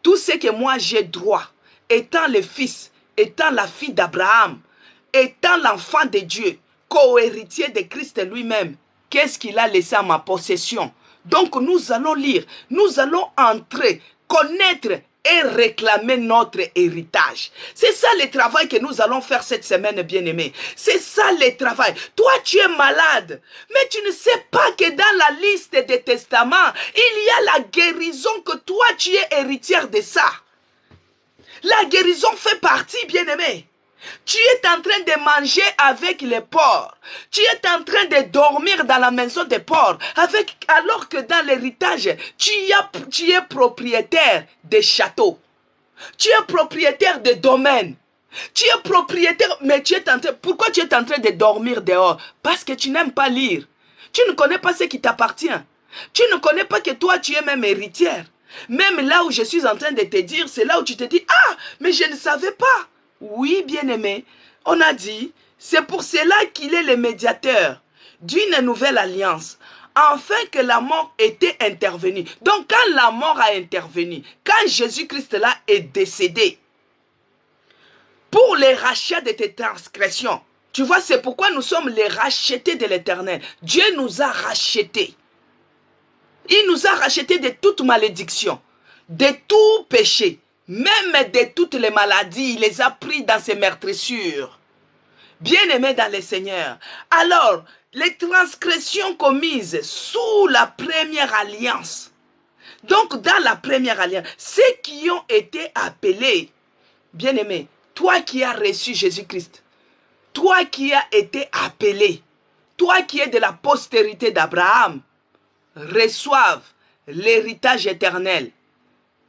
Tout ce que moi j'ai droit, étant le fils, étant la fille d'Abraham, étant l'enfant de Dieu, co-héritier de Christ lui-même, qu'est-ce qu'il a laissé à ma possession? Donc nous allons lire, nous allons entrer, connaître et réclamer notre héritage. C'est ça le travail que nous allons faire cette semaine, bien-aimés. C'est ça le travail. Toi, tu es malade, mais tu ne sais pas que dans la liste des testaments, il y a la guérison, que toi, tu es héritière de ça. La guérison fait partie, bien-aimé. Tu es en train de manger avec les porcs. Tu es en train de dormir dans la maison des porcs. Alors que dans l'héritage, tu es propriétaire des châteaux. Tu es propriétaire des domaines. Tu es propriétaire, mais pourquoi tu es en train de dormir dehors? Parce que tu n'aimes pas lire. Tu ne connais pas ce qui t'appartient. Tu ne connais pas que toi, tu es même héritière. Même là où je suis en train de te dire, c'est là où tu te dis, ah, mais je ne savais pas. Oui, bien-aimé, on a dit, c'est pour cela qu'il est le médiateur d'une nouvelle alliance, afin que la mort était intervenue. Donc, quand la mort a intervenu, quand Jésus-Christ là est décédé, pour les rachats de tes transgressions, tu vois, c'est pourquoi nous sommes les rachetés de l'Éternel. Dieu nous a rachetés. Il nous a rachetés de toute malédiction, de tout péché. Même de toutes les maladies, il les a pris dans ses meurtrissures. Bien-aimés dans le Seigneur. Alors, les transgressions commises sous la première alliance. Donc, dans la première alliance, ceux qui ont été appelés, bien-aimés, toi qui as reçu Jésus-Christ, toi qui as été appelé, toi qui es de la postérité d'Abraham, reçoivent l'héritage éternel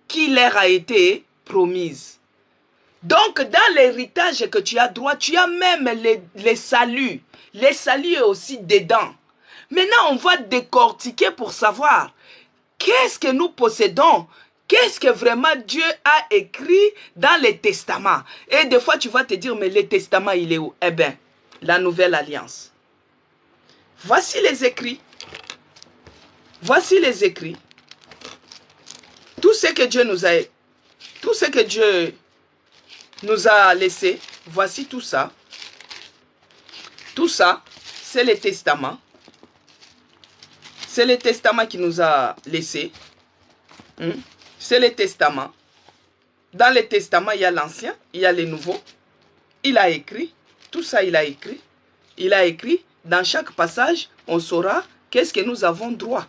qui leur a été promise. Donc, dans l'héritage que tu as droit, tu as même les saluts. Les saluts est aussi dedans. Maintenant, on va décortiquer pour savoir qu'est-ce que nous possédons. Qu'est-ce que vraiment Dieu a écrit dans les testaments. Et des fois, tu vas te dire, mais le testament, il est où? Eh bien, la nouvelle alliance. Voici les écrits. Voici les écrits. Tout ce que Dieu nous a laissé, voici tout ça. Tout ça, c'est le testament. C'est le testament qui nous a laissé. C'est le testament. Dans le testament, il y a l'ancien, il y a le nouveau. Il a écrit. Tout ça, il a écrit. Il a écrit. Dans chaque passage, on saura qu'est-ce que nous avons droit.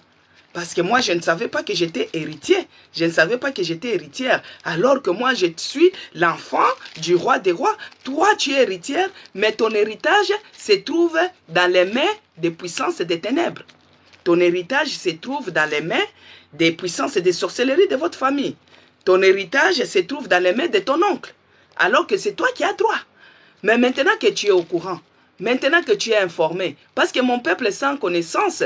Parce que moi, je ne savais pas que j'étais héritier. Je ne savais pas que j'étais héritière. Alors que moi, je suis l'enfant du roi des rois. Toi, tu es héritière, mais ton héritage se trouve dans les mains des puissances des ténèbres. Ton héritage se trouve dans les mains des puissances et des sorcelleries de votre famille. Ton héritage se trouve dans les mains de ton oncle. Alors que c'est toi qui as droit. Mais maintenant que tu es au courant, maintenant que tu es informé, parce que mon peuple sans connaissance,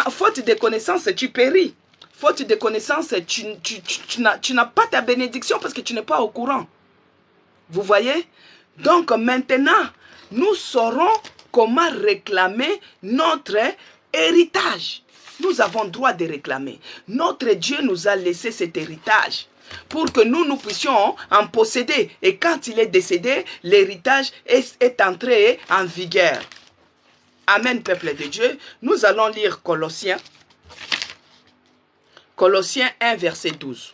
faute de connaissance, tu péris. Faute de connaissance, tu n'as pas ta bénédiction parce que tu n'es pas au courant. Vous voyez? Donc maintenant, nous saurons comment réclamer notre héritage. Nous avons droit de réclamer. Notre Dieu nous a laissé cet héritage pour que nous puissions en posséder. Et quand il est décédé, l'héritage est entré en vigueur. Amen, peuple de Dieu. Nous allons lire Colossiens. Colossiens 1, verset 12.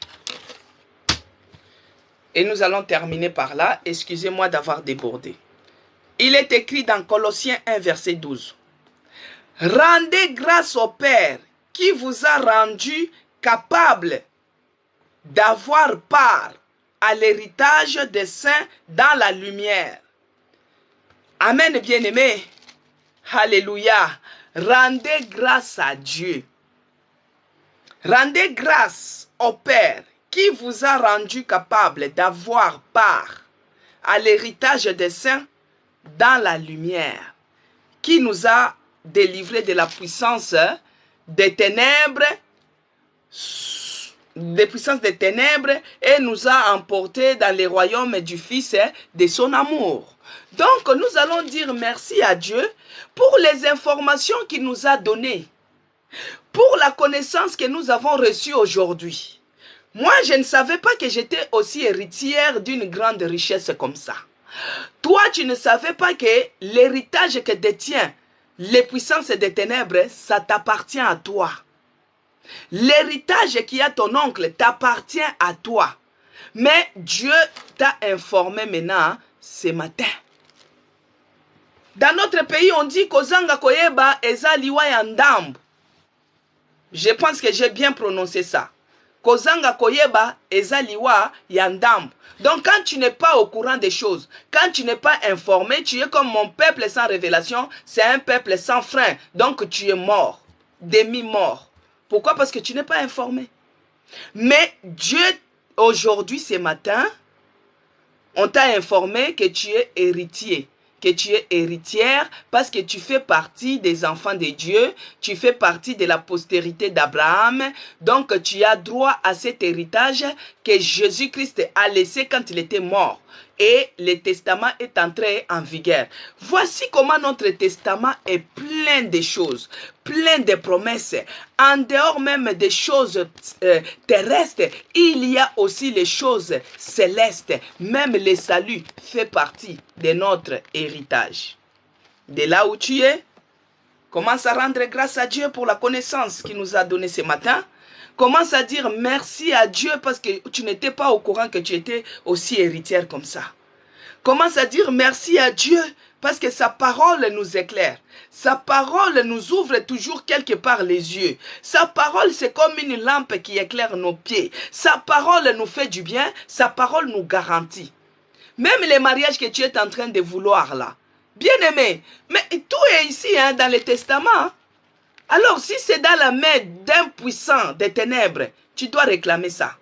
Et nous allons terminer par là. Excusez-moi d'avoir débordé. Il est écrit dans Colossiens 1, verset 12. Rendez grâce au Père qui vous a rendu capable d'avoir part à l'héritage des saints dans la lumière. Amen, bien-aimés. Alléluia. Rendez grâce à Dieu. Rendez grâce au Père qui vous a rendu capable d'avoir part à l'héritage des saints dans la lumière, qui nous a délivrés de la puissance des ténèbres, et nous a emportés dans les royaumes du Fils de son amour. Donc nous allons dire merci à Dieu pour les informations qu'il nous a données, pour la connaissance que nous avons reçue aujourd'hui. Moi, je ne savais pas que j'étais aussi héritière d'une grande richesse comme ça. Toi, tu ne savais pas que l'héritage que détient les puissances des ténèbres, ça t'appartient à toi. L'héritage qui a ton oncle t'appartient à toi. Mais Dieu t'a informé maintenant ce matin. Dans notre pays, on dit Kozanga Koyeba Eza Liwa Yandamb. Je pense que j'ai bien prononcé ça. Kozanga Koyeba Eza Liwa Yandamb. Donc quand tu n'es pas au courant des choses, quand tu n'es pas informé, tu es comme mon peuple sans révélation, c'est un peuple sans frein. Donc tu es mort, demi-mort. Pourquoi? Parce que tu n'es pas informé. Mais Dieu, aujourd'hui, ce matin, on t'a informé que tu es héritier, que tu es héritière parce que tu fais partie des enfants de Dieu, tu fais partie de la postérité d'Abraham, donc tu as droit à cet héritage que Jésus-Christ a laissé quand il était mort. Et le testament est entré en vigueur. Voici comment notre testament est plein de choses, plein de promesses. En dehors même des choses terrestres, il y a aussi les choses célestes. Même le salut fait partie de notre héritage. De là où tu es, commence à rendre grâce à Dieu pour la connaissance qu'il nous a donnée ce matin. Commence à dire merci à Dieu parce que tu n'étais pas au courant que tu étais aussi héritière comme ça. Commence à dire merci à Dieu parce que sa parole nous éclaire. Sa parole nous ouvre toujours quelque part les yeux. Sa parole, c'est comme une lampe qui éclaire nos pieds. Sa parole nous fait du bien. Sa parole nous garantit. Même les mariages que tu es en train de vouloir là, Bien-aimé, mais tout est ici hein, dans le testament. Alors, si c'est dans la main d'un puissant des ténèbres, tu dois réclamer ça.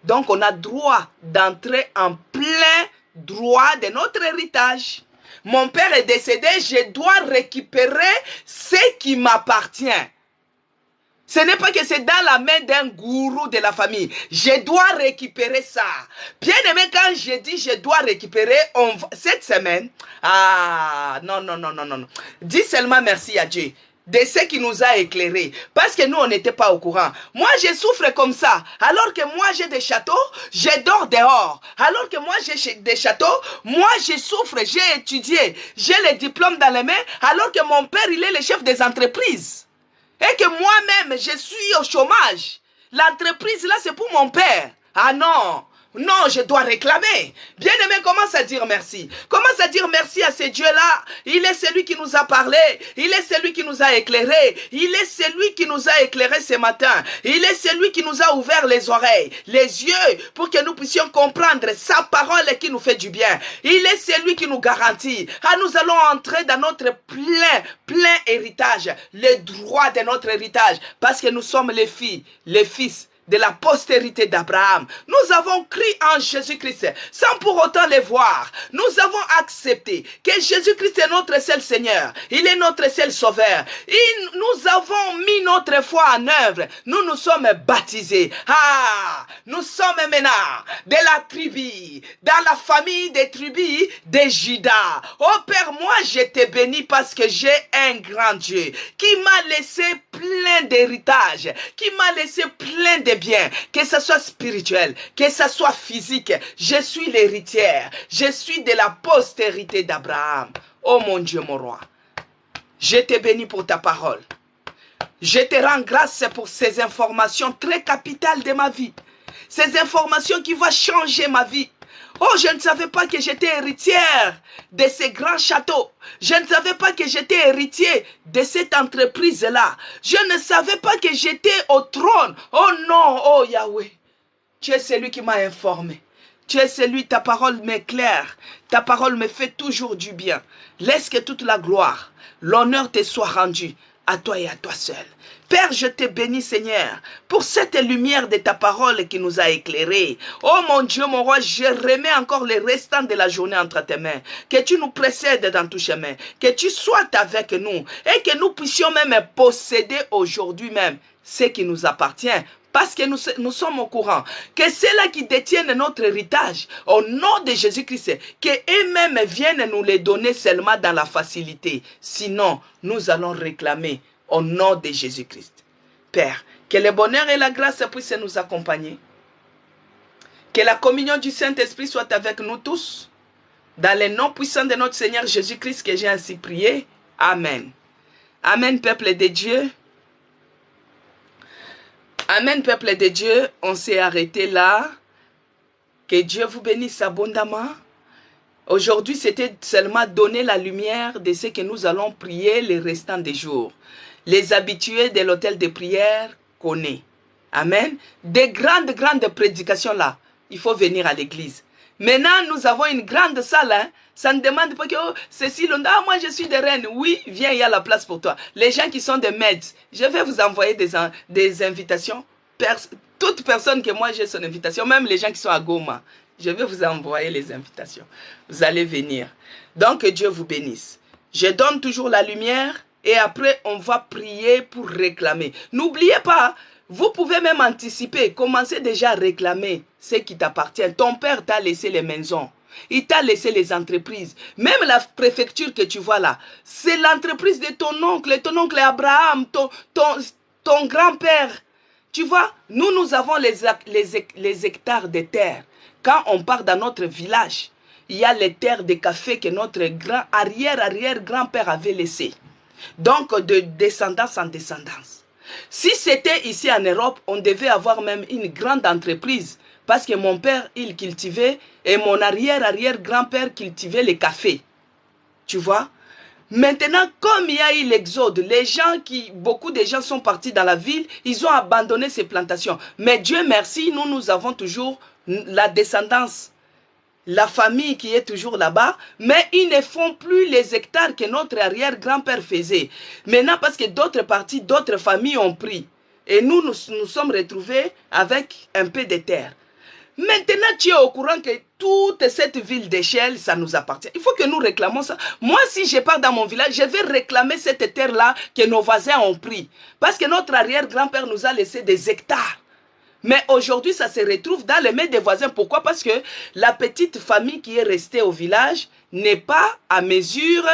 Donc, on a droit d'entrer en plein droit de notre héritage. Mon père est décédé, je dois récupérer ce qui m'appartient. Ce n'est pas que c'est dans la main d'un gourou de la famille. Je dois récupérer ça. Bien aimé, quand je dis je dois récupérer, cette semaine, non. Dis seulement merci à Dieu de ce qui nous a éclairés. Parce que nous, on n'était pas au courant. Moi, je souffre comme ça. Alors que moi, j'ai des châteaux, je dors dehors. Alors que moi, j'ai des châteaux, moi, je souffre, j'ai étudié, j'ai les diplômes dans les mains, alors que mon père, il est le chef des entreprises. Et que moi-même, je suis au chômage. L'entreprise, là, c'est pour mon père. Ah non, non, je dois réclamer. Bien-aimé, commence à dire merci. Commence à dire merci à ce Dieu-là. Il est celui qui nous a parlé. Il est celui qui nous a éclairé. Il est celui qui nous a éclairé ce matin. Il est celui qui nous a ouvert les oreilles, les yeux, pour que nous puissions comprendre sa parole qui nous fait du bien. Il est celui qui nous garantit. Ah, nous allons entrer dans notre plein héritage, le droit de notre héritage, parce que nous sommes les filles, les fils de la postérité d'Abraham. Nous avons cru en Jésus-Christ sans pour autant les voir. Nous avons accepté que Jésus-Christ est notre seul Seigneur. Il est notre seul Sauveur. Nous avons mis notre foi en œuvre. Nous nous sommes baptisés. Ah, nous sommes maintenant de la tribu, dans la famille des tribus de Juda. Oh Père, moi je te bénis parce que j'ai un grand Dieu qui m'a laissé plein d'héritage, qui m'a laissé plein de bien, que ce soit spirituel, que ce soit physique. Je suis l'héritière, je suis de la postérité d'Abraham. Oh mon Dieu, mon roi, je te bénis pour ta parole. Je te rends grâce pour ces informations très capitales de ma vie. Ces informations qui vont changer ma vie. Oh, je ne savais pas que j'étais héritière de ces grands châteaux. Je ne savais pas que j'étais héritier de cette entreprise-là. Je ne savais pas que j'étais au trône. Oh non, oh Yahweh. Tu es celui qui m'a informé. Tu es celui, ta parole m'éclaire. Ta parole me fait toujours du bien. Laisse que toute la gloire, l'honneur te soit rendu à toi et à toi seul. Père, je te bénis, Seigneur, pour cette lumière de ta parole qui nous a éclairés. Oh mon Dieu, mon roi, je remets encore les restants de la journée entre tes mains. Que tu nous précèdes dans tout chemin. Que tu sois avec nous. Et que nous puissions même posséder aujourd'hui même ce qui nous appartient. Parce que nous sommes au courant que ceux-là qui détiennent notre héritage, au nom de Jésus-Christ, qu'eux-mêmes viennent nous les donner seulement dans la facilité. Sinon, nous allons réclamer au nom de Jésus-Christ. Père, que le bonheur et la grâce puissent nous accompagner. Que la communion du Saint-Esprit soit avec nous tous. Dans le nom puissant de notre Seigneur Jésus-Christ que j'ai ainsi prié. Amen. Amen, peuple de Dieu. Amen, peuple de Dieu. On s'est arrêté là. Que Dieu vous bénisse abondamment. Aujourd'hui, c'était seulement donner la lumière de ce que nous allons prier les restants des jours. Les habitués de l'hôtel de prière connaissent. Amen. Des grandes prédications là. Il faut venir à l'église. Maintenant, nous avons une grande salle. Hein. Ça ne demande pas que oh, Cécile, moi je suis de Rennes. Oui, viens, il y a la place pour toi. Les gens qui sont de Meds, je vais vous envoyer des invitations. Toute personne que moi j'ai son invitation, même les gens qui sont à Goma, je vais vous envoyer les invitations. Vous allez venir. Donc, que Dieu vous bénisse. Je donne toujours la lumière et après, on va prier pour réclamer. N'oubliez pas, vous pouvez même anticiper, commencez déjà à réclamer ce qui t'appartient. Ton père t'a laissé les maisons. Il t'a laissé les entreprises. Même la préfecture que tu vois là, c'est l'entreprise de ton oncle Abraham, ton grand-père. Tu vois, nous avons les hectares de terre. Quand on part dans notre village, il y a les terres de café que notre arrière-grand-père avait laissées. Donc, de descendance en descendance. Si c'était ici en Europe, on devait avoir même une grande entreprise. Parce que mon père, il cultivait, et mon arrière-grand-père cultivait les cafés. Tu vois? Maintenant, comme il y a eu l'exode, beaucoup de gens sont partis dans la ville, ils ont abandonné ces plantations. Mais Dieu merci, nous avons toujours la descendance la famille qui est toujours là-bas, mais ils ne font plus les hectares que notre arrière-grand-père faisait. Maintenant, parce que d'autres parties, d'autres familles ont pris. Et nous sommes retrouvés avec un peu de terre. Maintenant, tu es au courant que toute cette ville d'échelle, ça nous appartient. Il faut que nous réclamons ça. Moi, si je pars dans mon village, je vais réclamer cette terre-là que nos voisins ont pris. Parce que notre arrière-grand-père nous a laissé des hectares. Mais aujourd'hui, ça se retrouve dans les mains des voisins. Pourquoi? Parce que la petite famille qui est restée au village n'est pas à mesure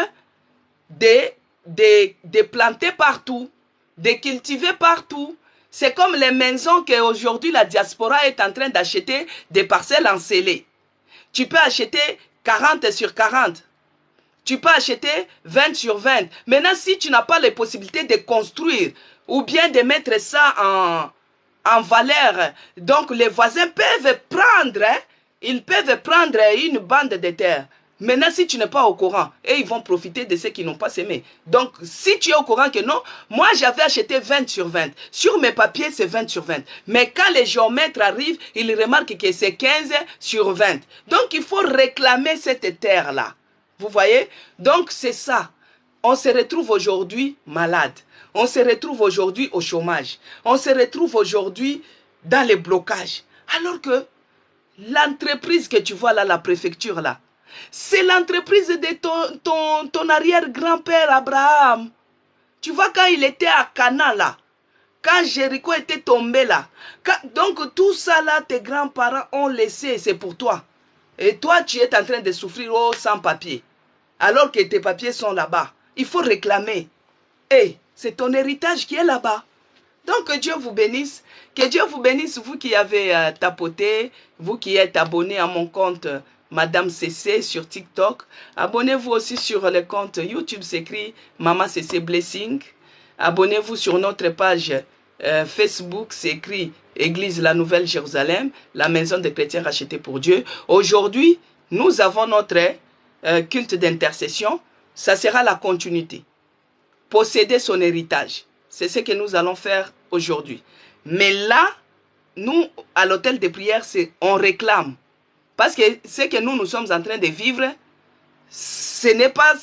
de planter partout, de cultiver partout. C'est comme les maisons qu'aujourd'hui la diaspora est en train d'acheter des parcelles encelées. Tu peux acheter 40 sur 40. Tu peux acheter 20 sur 20. Maintenant, si tu n'as pas les possibilités de construire ou bien de mettre ça en valeur, donc les voisins peuvent prendre, ils peuvent prendre une bande de terre. Maintenant, si tu n'es pas au courant, et ils vont profiter de ceux qui n'ont pas semé. Donc, si tu es au courant que non, moi j'avais acheté 20 sur 20. Sur mes papiers, c'est 20 sur 20. Mais quand les géomètres arrivent, ils remarquent que c'est 15 sur 20. Donc, il faut réclamer cette terre-là. Vous voyez? Donc, c'est ça. On se retrouve aujourd'hui malade. On se retrouve aujourd'hui au chômage. On se retrouve aujourd'hui dans les blocages. Alors que l'entreprise que tu vois là, la préfecture là, c'est l'entreprise de ton arrière-grand-père Abraham. Tu vois, quand il était à Cana là, quand Jéricho était tombé là, donc tout ça là, tes grands-parents ont laissé, c'est pour toi. Et toi, tu es en train de souffrir sans papier. Alors que tes papiers sont là-bas. Il faut réclamer. Et c'est ton héritage qui est là-bas. Donc que Dieu vous bénisse. Que Dieu vous bénisse, vous qui avez tapoté, vous qui êtes abonné à mon compte Madame CC sur TikTok. Abonnez-vous aussi sur le compte YouTube, s'écrit Maman CC Blessing. Abonnez-vous sur notre page Facebook, c'est écrit Église la Nouvelle Jérusalem, la maison des chrétiens rachetés pour Dieu. Aujourd'hui, nous avons notre culte d'intercession. Ça sera la continuité. Posséder son héritage. C'est ce que nous allons faire aujourd'hui. Mais là, nous, à l'hôtel de prière, on réclame. Parce que ce que nous sommes en train de vivre, ce n'est pas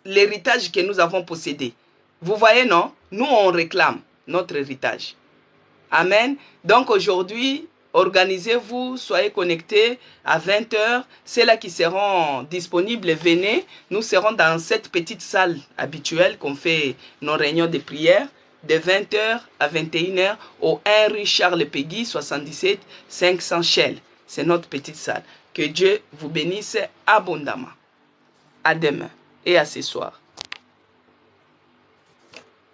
l'héritage que nous avons possédé. Vous voyez, non? Nous, on réclame notre héritage. Amen. Donc aujourd'hui, organisez-vous, soyez connectés à 20 h. Ceux-là qui seront disponibles, venez. Nous serons dans cette petite salle habituelle qu'on fait nos réunions de prière de 20 h à 21 h au 1 rue Charles Péguy, 77 500 Shell. C'est notre petite salle. Que Dieu vous bénisse abondamment. À demain et à ce soir.